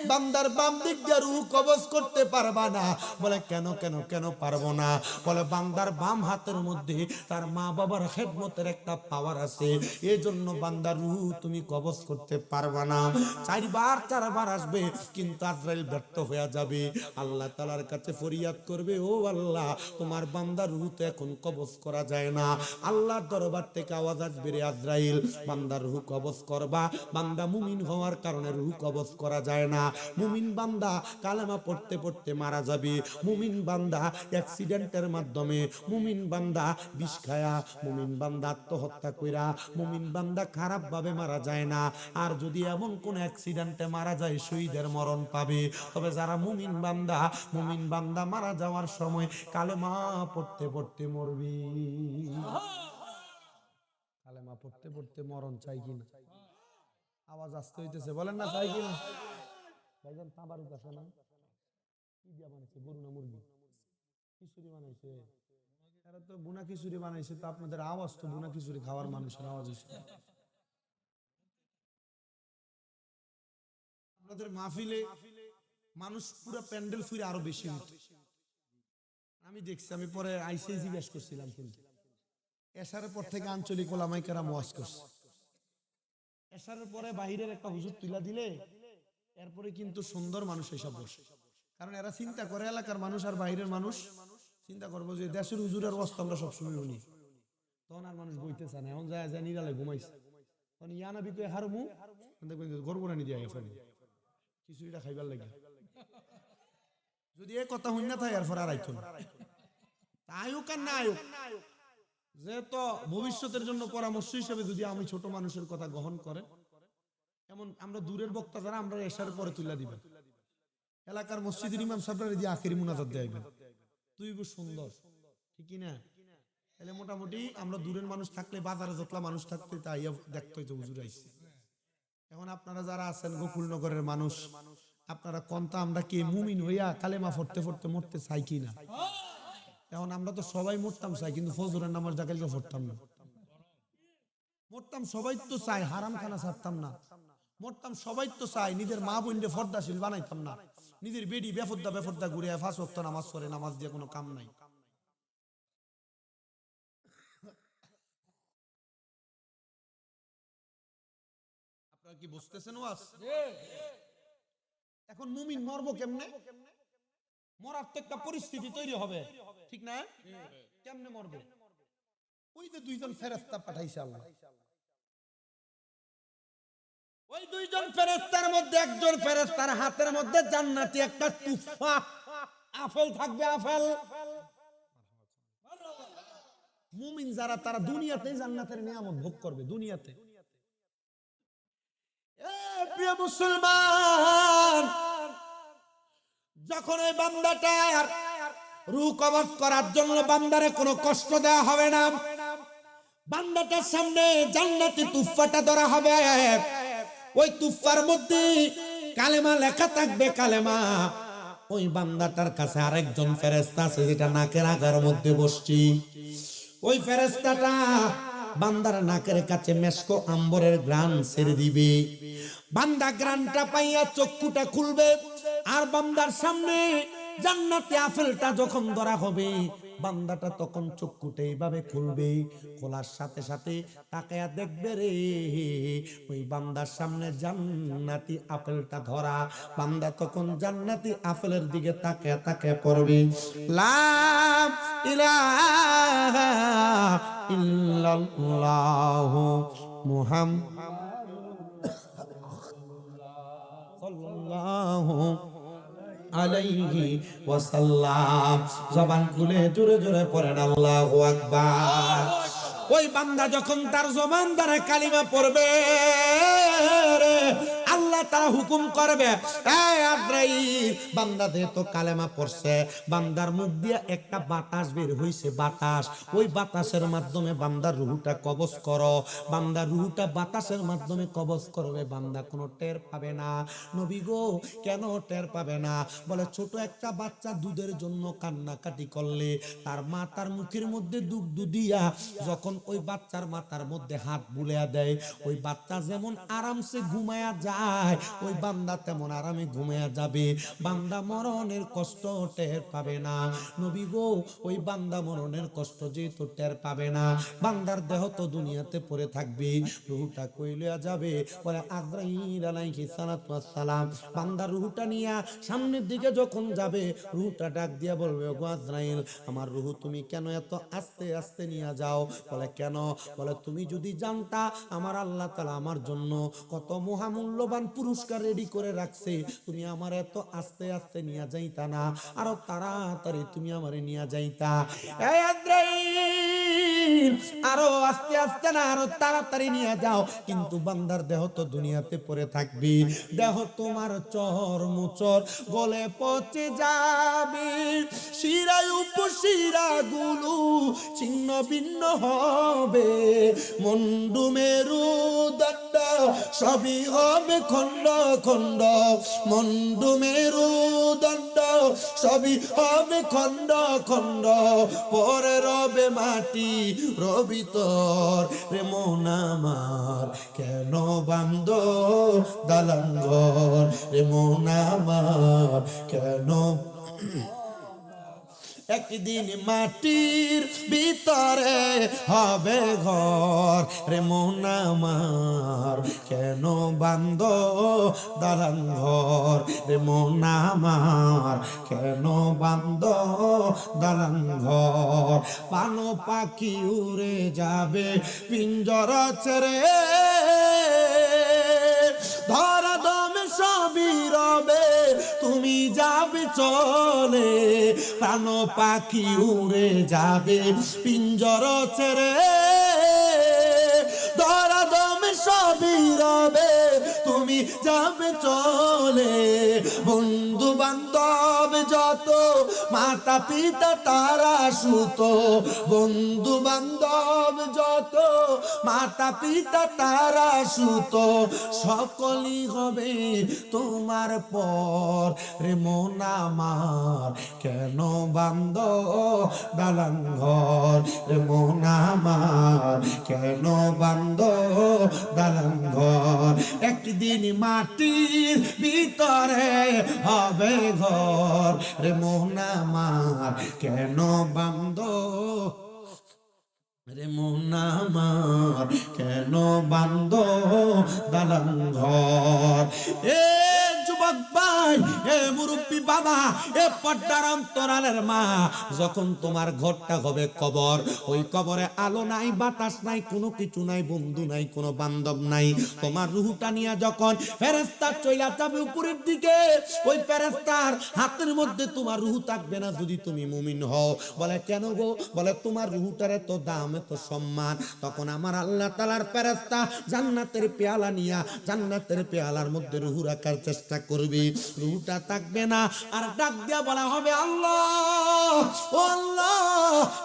বান্দার বাম দিক দিয়ে রূহ কবজ করতে পারবা না। বলে কেন কেন কেন পারবো না? বলে বান্দার বাম হাতের মধ্যে তার মা বাবার খেদমতের একটা পাওয়ার আছে, এই জন্য বান্দার রূহ তুমি কবজ করতে পারবা না। 4বার আসবে, কিন্তু আজরাইল ব্যর্থ হয়ে যাবে। আল্লাহ তাআলার কাছে ফরিয়াদ করবে, ও আল্লাহ, তোমার বান্দার রূহ তো এখন কবজ করা যায় না। আল্লাহর দরবার থেকে আওয়াজ আসবে, রে আজরাইল, বান্দার রূহ কবজ করবা। বান্দা মুমিন হওয়ার কারণে রূহ কবজ করা যায় না। মুমিন বান্দা কালেমা পড়তে পড়তে মারা যাবে, মুমিন বান্দা অ্যাক্সিডেন্টের মাধ্যমে, মুমিন বান্দা বিষ খায়া, মুমিন বান্দা আত্মহত্যা কইরা, মুমিন বান্দা খারাপ ভাবে মারা যায় না। আর যদি এমন কোন অ্যাক্সিডেন্টে মারা যায়, শহীদের মরণ পাবে। তবে যারা মুমিন বান্দা মারা যাওয়ার সময় কালেমা পড়তে পড়তে মরবে। কালেমা পড়তে পড়তে মরণ চাই কিনা? আওয়াজ আসতে হইতেছে, বলেন না চাই কিনা? ভাইজান তাবারুক আছে না? কি দিয়া বানাইছে? গরু না মুরগি? খিচুড়ি বানাইছে। এরা তো বুনা খিচুড়ি বানাইছে, তো আপনাদের আওয়াজ তো বুনা খিচুড়ি খাওয়ার মানুষের আওয়াজ হইছে। আপনাদের মাহফিলে মানুষ পুরো প্যান্ডেল ফুরে আরো বেশি হইতো। আমি দেখছি, আমি পরে আইসে জিজ্ঞেস করছিলাম, কিন্তু এশারের পর থেকে আঞ্চলিক ওলামায়ে কেরাম ওয়াজ করছে। এশারের পরে বাহিরের একটা হুজুর তুলা দিলে এরপরে কিন্তু সুন্দর মানুষ এসব বসে। কারণ এরা চিন্তা করে, এলাকার মানুষ আর বাইরের মানুষ চিন্তা করবো যে দেশের হুজুরের অবস্থা আমরা সবসময় শুনি, তখন আর মানুষ বইতে চায় না। এখন যায় যায় নিরালে ঘুমাইছে, তখন ইয়ানা বিকে হারমু দেখবেন গর্ব রানি দিয়ে ফেলে খিচুড়িটা খাইবার লাগে। যদি এ কথা হই না থাকে এরপর আর আইতো না। আয়ুক আর না আয়ুক, যে তো ভবিষ্যতের জন্য পরামর্শ হিসেবে যদি আমি ছোট মানুষের কথা গ্রহণ করে, এমন আমরা দূরের বক্তা যারা আমরা এশার পরে তুলে দিবেন, এলাকার মসজিদের ইমাম সাহেবরা দিয়ে আখেরি মুনাজাত দেবেন, তুই সুন্দর, ঠিক না? তাহলে মোটামুটি আমরা দূরের মানুষ থাকলে, বাজারে যতলা মানুষ থাকতে তাই দেখতে হইতো হুজুর আইছে। এখন আপনারা যারা আছেন গোকুলনগরের মানুষ, আপনারা কোনটা আমরা কি মুমিন হইয়া কালেমা পড়তে পড়তে মরতে চাই কিনা? এখন আমরা তো সবাই মরতাম চাই, কিন্তু ফজরের নামাজ ডাকাইলে পড়তাম না। মরতাম সবাই তো চাই, হারাম খানা ছাড়তাম না। মরতাম সবাই তো চাই, নিজের মা বোনকে ফর্দাশীল বানাইতাম না। নিজের বেডি বেফর্দা ঘুরে 5 ওয়াক্ত নামাজ পড়ে, নামাজ দিয়ে কোনো কাম নাই। আপনারা কি বুঝতেছেন ওয়াজ? এখন মুমিন মরবো কেমনে? মরার তো একটা পরিস্থিতি তৈরি হবে, ঠিক না? কেমনে মরবে? ওই যে 2জন ফেরেশতা পাঠাইছে আল্লাহ। ওই 2জন ফেরেশতার মধ্যে একজন ফেরেশতার হাতের মধ্যে জান্নাতি একটা তুফা আপেল থাকবে, আপেল। মুমিন যারা, তারা দুনিয়াতে জান্নাতের নিয়ামত ভোগ করবে, দুনিয়াতে। এ প্রিয় মুসলমান, যখন ওই বান্দাটার রূহ কবজ করার জন্য বান্দারে কোনো কষ্ট দেওয়া হবে না, বান্দাটার সামনে জান্নাতি তুফাটা ধরা হবে। ওই তুফার মধ্যে কালেমা লেখা থাকবে, কালেমা। ওই বান্দাটার কাছে আরেকজন ফেরেশতা আছে, যেটা নাকের আগার মধ্যে বসছি। ওই ফেরেশতাটা বান্দার নাকের কাছে মেশকো আম্বরের গ্রান ছেড়ে দিবে। বান্দা গ্রানটা পাইয়া চক্ষুটা খুলবে, আর বান্দার সামনে জান্নাতি আপেলটা যখন ধরা হবে, বান্দাটা তখন চক্ষুটা এইভাবে খুলবে। খোলার সাথে সাথে তাকায়া দেখবে রে, ওই বান্দার সামনে জান্নাতি আপেলটা ধরা। বান্দা তখন জান্নাতি আপেলের দিকে তাকায়া তাকায়া পড়বে, লা ইলাহা ইল্লাল্লাহ মুহাম্মাদুর সাল্লাল্লাহু আলাইহি ওয়াসাল্লাম। জবান খুলে জোরে জোরে পড়েন আল্লাহু আকবার। ওই বান্দা যখন তার জবান দ্বারা কালিমা পড়বে, আল্লাহ তাআলা হুকুম করবে, এই আজরাইল, বান্দা যেহেতু কালেমা পড়ছে, বান্দার মুখ দিয়ে একটা বাতাস বের হইছে, বাতাস। ওই বাতাসের মাধ্যমে বান্দার রূহটা কবজ করো। বান্দার রূহটা বাতাসের মাধ্যমে কবজ করবে, বান্দা কোনো টের পাবে না। নবী গো, কেন টের পাবে না? বলে, ছোট একটা বাচ্চা দুধের জন্য কান্নাকাটি করলে তার মা তার মুখের মধ্যে দুধ দিয়া যখন ওই বাচ্চার মাথার মধ্যে হাত বুলিয়া দেয়, ওই বাচ্চা যেমন আরামসে ঘুমায়া যায়, ওই বান্দা তেমন আরামে ঘুমায়া যাবে। বান্দা মরণের কষ্ট টের পাবে না। নবী গো, ওই বান্দা মরণের কষ্ট যেহেতু টের পাবে না, বান্দার দেহ তো দুনিয়াতে পড়ে থাকবে, রূহটা কই লইয়া যাবে? বলে, আজরাইল আলাইহিস সালাতু ওয়াস সালাম বান্দার রূহটা নিয়া সামনের দিকে যখন যাবে, রূহটা ডাক দিয়া বলবে, ওগো আজরাইল, আমার রূহ তুমি কেন এত আস্তে আস্তে নিয়ে যাও? বলে, কেন? বলে, তুমি যদি জানতা আমার আল্লাহ তাআলা আমার জন্য কত মহামূল্যবান পুরস্কার রেডি করে রাখছে, তুমি আমার এত আস্তে আস্তে নিয়ে যাইতা না, আরো তাড়াতাড়ি তুমি আমারে নিয়ে যাইতা। এই আজরাইল, আরো আস্তে আস্তে না, আরো তাড়াতাড়ি নিয়ে যাও। কিন্তু বান্দার দেহ তো দুনিয়াতে পড়ে থাকবে, দেহ তোমার চর্মচর গলে পচে যাবে, শিরায় উপশিরা গুলো ছিন্ন ভিন্ন হবে, মুন্ডু মেরুদণ্ড সবই হবে খণ্ড খণ্ড, মুন্ডু মেরুদণ্ড সবই হবে খণ্ড খণ্ড, পরে রবে মাটি রবি তোর, রে মন আমার কেন বান্দ দালাঙ্গর, রে মন আমার কেন। একদিন মাটির ভিতরে হবে ঘর, রে মন আমার কেন বান্দ দালান ঘর, রে মন আমার কেন বান্দ দালান ঘর। পানো পাখি উড়ে যাবে পিঞ্জর ছেড়ে, ধরা দমে সবই রবে তুমি যাবে চলে, প্রাণ পাখি উড়ে যাবে পিঞ্জর ছেড়ে, ধরা দমে সবই রবে তুমি যাবে চলে। বন্ধু বান্ধব বান্ধব যত, মাতা পিতা তারা সুত, বন্ধু বান্ধব যত, মাতা পিতা তারা সুত, সকলই হবে তোমার পর। রে মন আমার কেন বান্ধ দালান ঘর, রে মন আমার কেন বান্ধ দালান ঘর, একদিন মাটির ভিতরে হবে ঘর, রে মন আমার কেন বান্ধ, রে মন আমার কেন বান্ধ দালান ঘর। এ যুবক ভাই, এ মুরব্বী বাবা, এ পর্দার অন্তরালের মা, যখন তোমার ঘরটা হবে কবর, ওই কবরে আলো নাই, বাতাস নাই, কোনো কিছু নাই, বন্ধু নাই, কোনো বান্ধব নাই। তোমার রুহটা নিয়ে যখন ফেরেশতা চইলা যাবে উপরের দিকে, ওই ফেরেশতার হাতের মধ্যে তোমার রুহ থাকবে না যদি তুমি মুমিন হও। বলে কেন গো? বলে তোমার রুহটার এত দাম, এত সম্মান। তখন আমার আল্লাহ তাআলার ফেরেশতা জান্নাতের পেয়ালা নিয়া জান্নাতের পেয়ালার মধ্যে রুহ রাখার চেষ্টা করবে, রুহটা থাকবে না। আর ডাক দিয়া বলা হবে, আল্লাহ ও আল্লাহ,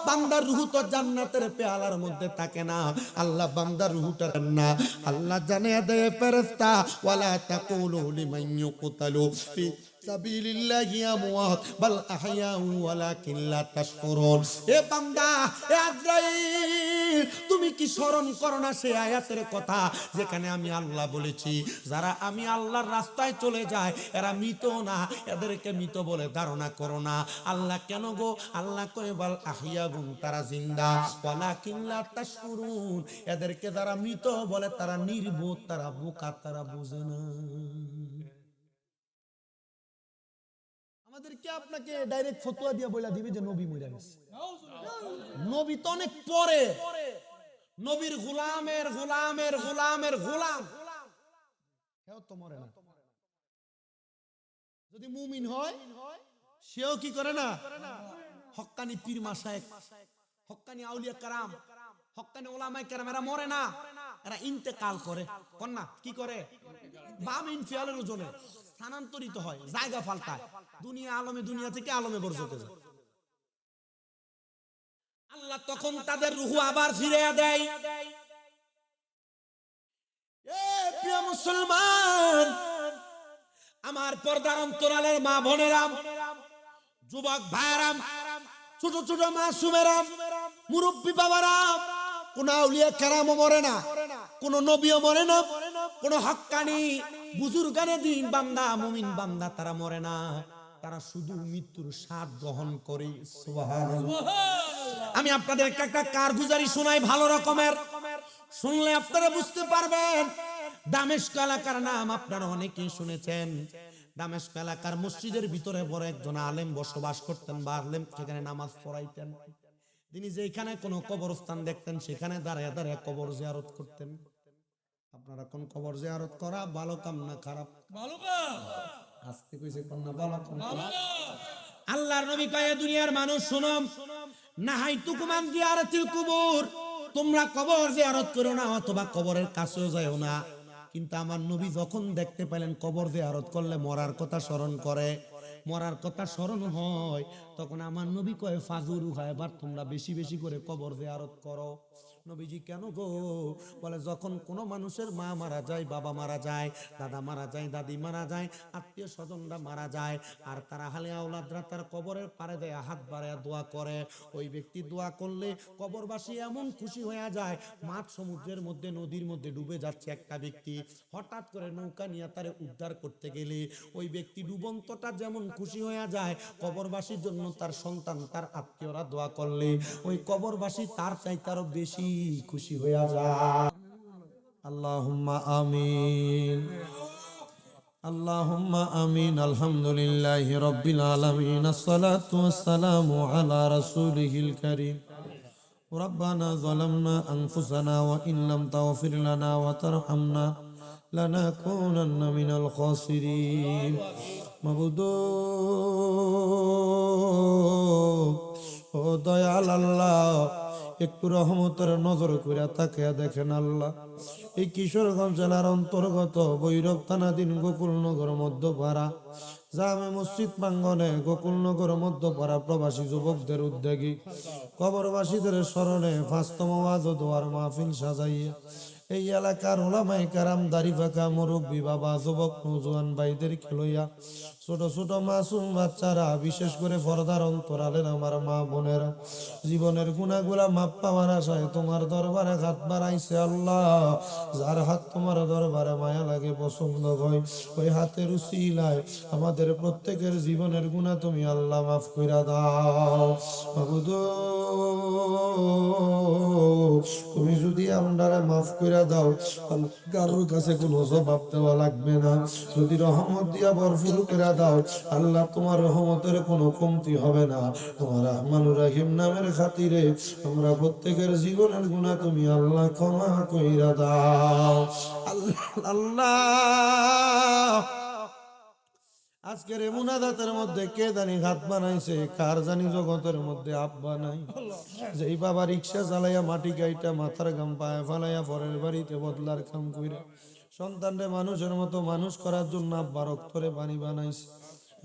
বান্দার রুহ তো জান্নাতের পেয়ালার মধ্যে থাকে না, আল্লাহ বান্দার রুহটা না। আল্লাহ জানিয়ে দেয় ফেরেশতা, ওয়ালা তাকুলু লিমান ইউকতালু ফি সাবিলিল্লাহি আমওয়াত বাল আহইয়াউ ওয়ালাকিন লা তাশকুরুন। এ বান্দা, এ আজরাইল, তুমি কি স্মরণ করো না সেই আয়াতের কথা যেখানে আমি আল্লাহ বলেছি, যারা আমি আল্লাহর রাস্তায় চলে যায় এরা মৃত না, এদেরকে মৃত বলে ধারণা করো না। আল্লাহ কেন গো? আল্লাহ কয় বাল আহইয়াউন, তারা জিন্দা, ওয়ালাকিন লা তাশকুরুন, এদেরকে যারা মৃত বলে তারা নির্বোধ, তারা বোকা, তারা বোঝে না। আমাদেরকে আপনাকে ডাইরেক্ট ফতোয়া দিয়া বইলা দিবে যে নবী মরে গেছে। নবী তো অনেক পরে, নবীর গোলামের গোলামের গোলামের গোলাম, কেউ তো মরে না। যদি মুমিন হয় সেও কি করে না? হক্কানি পীর মাশায়েখ, হক্কানি আউলিয়া কারাম, হক্কানি উলামায়ে কেরাম, এরা মরে না, এরা ইন্তেকাল করে। কোন না কি করে? বাম ইনফিয়ালের ওজনে স্থানান্তরিত হয়, জায়গা পাল্টায়, দুনিয়া আলমে, দুনিয়া থেকে আলমে বরজতে যায়। আল্লাহ তখন তাদের রূহ আবার ফিরিয়ে দেয়। এ প্রিয় মুসলমান, আমার পর্দার অন্তরালের মা বোনেরা, যুবক ভাইরা, ছোট ছোট মাসুমেরা, মুরব্বী বাবারা, কোন আউলিয়া কেরামও মরে না, কোন নবীও মরে না, কোন হক্কানি বুজুর্গানে দিন বান্দা, মুমিন বান্দা, তারা মরে না, তারা শুধু মৃত্যুর স্বাদ গ্রহণ করে। সুবহানাল্লাহ। আমি আপনাদের একটা কারগুজারি শোনাই ভালো রকমের, শুনলে আপনারা বুঝতে পারবেন। দামেস্ক এলাকার নাম আপনারা অনেকেই শুনেছেন। দামেস্ক এলাকার মসজিদের ভিতরে বড় একজন আলেম বসবাস করতেন, বা আলেম সেখানে নামাজ পড়াইতেন। তিনি যেখানে কোনো কবরস্থান দেখতেন সেখানে দাঁড়ায় দাঁড়ায় কবর জিয়ারত করতেন। আপনারা কোন কবর জিয়ারত করা ভালো কাম না খারাপ? ভালো কাম। আস্তে কইছে কোন না ভালো কাম। আল্লাহর নবী কয়, দুনিয়ার মানুষ শুনো, নাহাইতুকুম আন জিয়ারাতিল কুবুর, তোমরা কবর জিয়ারত করো না অথবা কবরের কাছেও যাও না। কিন্তু আমার নবী যখন দেখতে পেলেন কবর জিয়ারত করলে মরার কথা স্মরণ করে, মরার কথা স্মরণ হয়, তখন আমার নবী কয়, ফাজুরু হয়, এবার তোমরা বেশি বেশি করে কবর জিয়ারত করো। নবীজি কেন গো? বলে যখন কোনো মানুষের মা মারা যায়, বাবা মারা যায়, দাদা মারা যায়, দাদি মারা যায়, আত্মীয় স্বজনরা মারা যায়, আর তারা হালে আওলাদরা তার কবরের পারে দেয় হাত বাড়ায় দোয়া করে, ওই ব্যক্তি দোয়া করলে কবরবাসী এমন খুশি হয়ে যায়, মাছ সমুদ্রের মধ্যে, নদীর মধ্যে ডুবে যাচ্ছে একটা ব্যক্তি, হঠাৎ করে নৌকা নিয়ে তারে উদ্ধার করতে গেলে ওই ব্যক্তি ডুবন্তটা যেমন খুশি হয়ে যায়, কবরবাসীর জন্য তার সন্তান, তার আত্মীয়রা দোয়া করলে ওই কবরবাসী তার চাইতে আরো বেশি খুশি হয়ে যায়। আল্লাহুম্মা আমিন, আল্লাহুম্মা আমিন। আলহামদুলিল্লাহি রাব্বিল আলামিন, আসসালাতু ওয়াসসালামু আলা রাসূলিহিল কারীম। রব্বানা যালামনা আনফুসানা ওয়া ইন লাম তাগফির লানা ওয়া তারহামনা লানাকুনান্না মিনাল খাসিরিন। মাবুদ ও দয়াল আল্লাহ, একটু রহমতের নজর কইরা তাকিয়া দেখেন আল্লাহ, এই কিশোরগঞ্জ জেলার অন্তর্গত ভৈরব থানাধীন গোকুলনগর মধ্যপাড়া জামে মসজিদ প্রাঙ্গনে গোকুলনগর মধ্যপাড়া প্রবাসী যুবকদের উদ্যোগী কবরবাসীদের স্মরণে ৫তম ওয়াজ ও দোয়ার মাহফিল সাজাইয়া এই এলাকার ওলামায়ে কেরাম, দাড়ি পাকা মুরব্বী বাবা, যুবক নওজোয়ান ভাইদেরকে লইয়া ছোট ছোট মাসুম বাচ্চারা, বিশেষ করে পর্দার অন্তরালের আমার মা বোনেরা জীবনের গুনাহগুলা মাপ পাওয়ার আশায় তোমার দরবারে হাত বাড়াইছে আল্লাহ। যার হাত তোমার দরবারে মায়া লাগে, পছন্দ হয়, ওই হাতের উসিলায় আমাদের প্রত্যেকের জীবনের গুনাহ তুমি আল্লাহ মাফ কইরা দাও। মাবুদ, তুমি যদি আমরারে মাফ কইরা দাও, কারোর কাছে কোনো জবাব দেওয়া লাগবে না। যদি রহমত দিয়া ভরপুর করে দাও আল্লাহ, তোমার রহমতের কোনো কমতি হবে না। তোমার রহমানুর রহিম নামের খাতিরে আমরা প্রত্যেকের জীবনের গুনাহ তুমি আল্লাহ ক্ষমা কইরা দাও। আল্লাহ, আজকের এই মুনাজাতের মধ্যে কে জানি হাত বানাইছে, কার জানি জগতের মধ্যে আব্বা নাই। যেই বাবা রিক্সা চালাইয়া মাটি গাইটা মাথার গাম পায়ে ফালাইয়া পরের বাড়িতে বদলার কাম কইরা সন্তানরে মানুষের মতো মানুষ করার জন্য আব্বা রক্তরে পানি বানাইছে,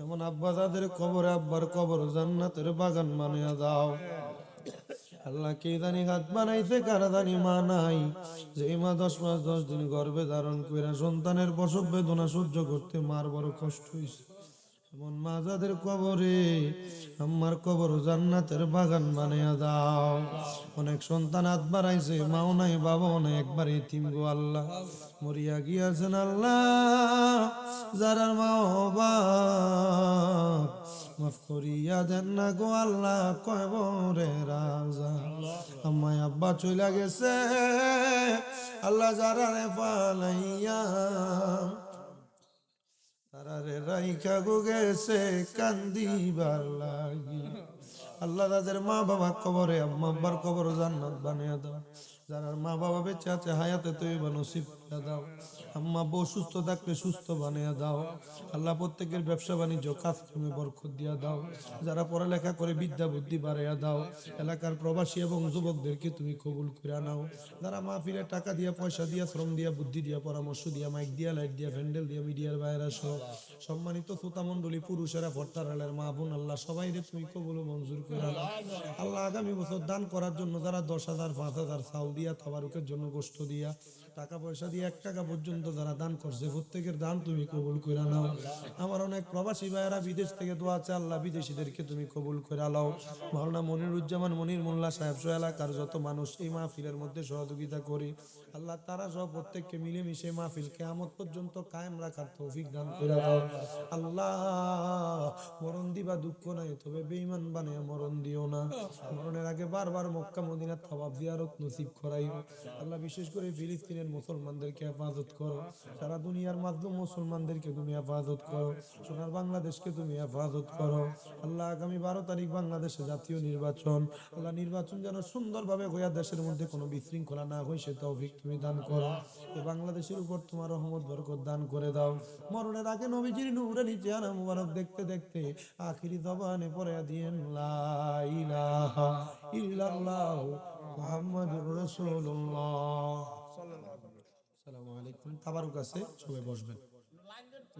এমন আব্বা যাদের কবরে আব্বার কবর জান্নাতের বাগান বানিয়ে দাও। আল্লাহ, কে জানি হাত বানাইছে, কার জানি মা নাই, যে মা 10 মাস 10 দিন গর্ভে ধারণ কইরা সন্তানের প্রসব বেদনা সহ্য করতে মার বড় কষ্ট হইছে, এমন মা যাদের কবরে আমার কবর জান্নাতের বাগান বানিয়ে দাও। অনেক সন্তান হাত বাড়াইছে, মাও নাই বাবাও নাই, একবার এতিম গো আল্লাহ, মরিয়া গিয়াছেন আল্লাহ। যারা মা বাবা মাফ করিয়া দেন না গো আল্লাহ, কবরে রাজা। আমায় আব্বা চইলা গেছে আল্লাহ, যারা রে পালাইয়া তারা রে রাইখা গো গেছে কান্দিবার লাগি। আল্লাহ, তাদের মা বাবা কবরে, আম্মা আব্বার কবর জান্নাত বানিয়ে দাও। যারা মা বাবা বেঁচে আছে হায়াতে তৈবা নসিব করে দাও। আম্মা বউ সুস্থ থাকলে সুস্থ বানিয়ে দাও। আল্লাহ, প্রত্যেকের ব্যবসা বাণিজ্য কাজ তুমি বরকত দিয়া দাও। যারা পড়ালেখা করে বিদ্যা বুদ্ধি বাড়াইয়া দাও। এলাকার প্রবাসী এবং যুবকদেরকে তুমি কবুল করে নাও। যারা মাহফিলে টাকা দিয়া, পয়সা দিয়া, শ্রম দিয়া, বুদ্ধি দিয়া, পরামর্শ দিয়া, মাইক দিয়া, লাইট দিয়া, প্যান্ডেল দিয়া, মিডিয়ার বাইরে সহ সম্মানিত শ্রোতা মণ্ডলী, পুরুষেরা, ভট্টারালের মা বোন, আল্লাহ সবাই তুমি কবুল ও মঞ্জুর করে নাও। আল্লাহ, আগামী বছর দান করার জন্য যারা 10,000 5,000 চাউল দিয়া, তাবারুকের জন্য গোশত দিয়া, টাকা পয়সা দিয়ে 1 টাকা পর্যন্ত যারা দান করছে, প্রত্যেকের দান তুমি কবুল করে নাও। আমার অনেক প্রবাসী ভাইয়েরা বিদেশ থেকে দোয়া আছে, আল্লাহ বিদেশিদেরকে তুমি কবুল করে নাও। মাওলানা মনিরুজ্জামান মনির মোল্লা সাহেব সহ এলাকার যত মানুষ এই মাহফিলের মধ্যে সহযোগিতা করে, আল্লাহ তারা সব প্রত্যেককে মিলেমিশে মাহফিল কিয়ামত পর্যন্ত কায়েম রাখার তৌফিক দান করে দাও। আল্লাহ, মরণ দিবা দুঃখ নাই, তবে বেঈমান বানিয়ে মরণ দিও না। মরণের আগে বারবার মক্কা মদিনা তাওয়াফ জিয়ারত নসিব করাইও। আল্লাহ, বিশেষ করে ফিলিস্তিনের মুসলমানদেরকে হেফাজত করো। সারা দুনিয়ার মাধ্যম মুসলমানদেরকে তুমি হেফাজত করো। সোনার বাংলাদেশকে তুমি হেফাজত করো। আল্লাহ, আগামী 12 তারিখ বাংলাদেশে জাতীয় নির্বাচন, আল্লাহ নির্বাচন যেন সুন্দরভাবে হইয়া দেশের মধ্যে কোনো বিশৃঙ্খলা না হয় সে তৌফিক তুমি দান করো। এই বাংলাদেশের উপর তোমার রহমত বরকত দান করে দাও। মরণের আগে নবীজির নূরানি চেহারা মুবারক দেখতে দেখতে আখিরি জবানে পড়ে দিয়েন লা ইলাহা ইল্লাল্লাহ মুহাম্মাদুর রাসূলুল্লাহ। আসসালামু আলাইকুম। তাবারুক আছে, সবাই বসবেন।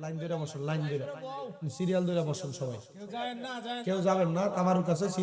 লাইন ধরে বসুন, লাইন ধরে, সিরিয়াল ধরে বসুন সবাই, কেউ যাবেন না। তাবারুক আছে।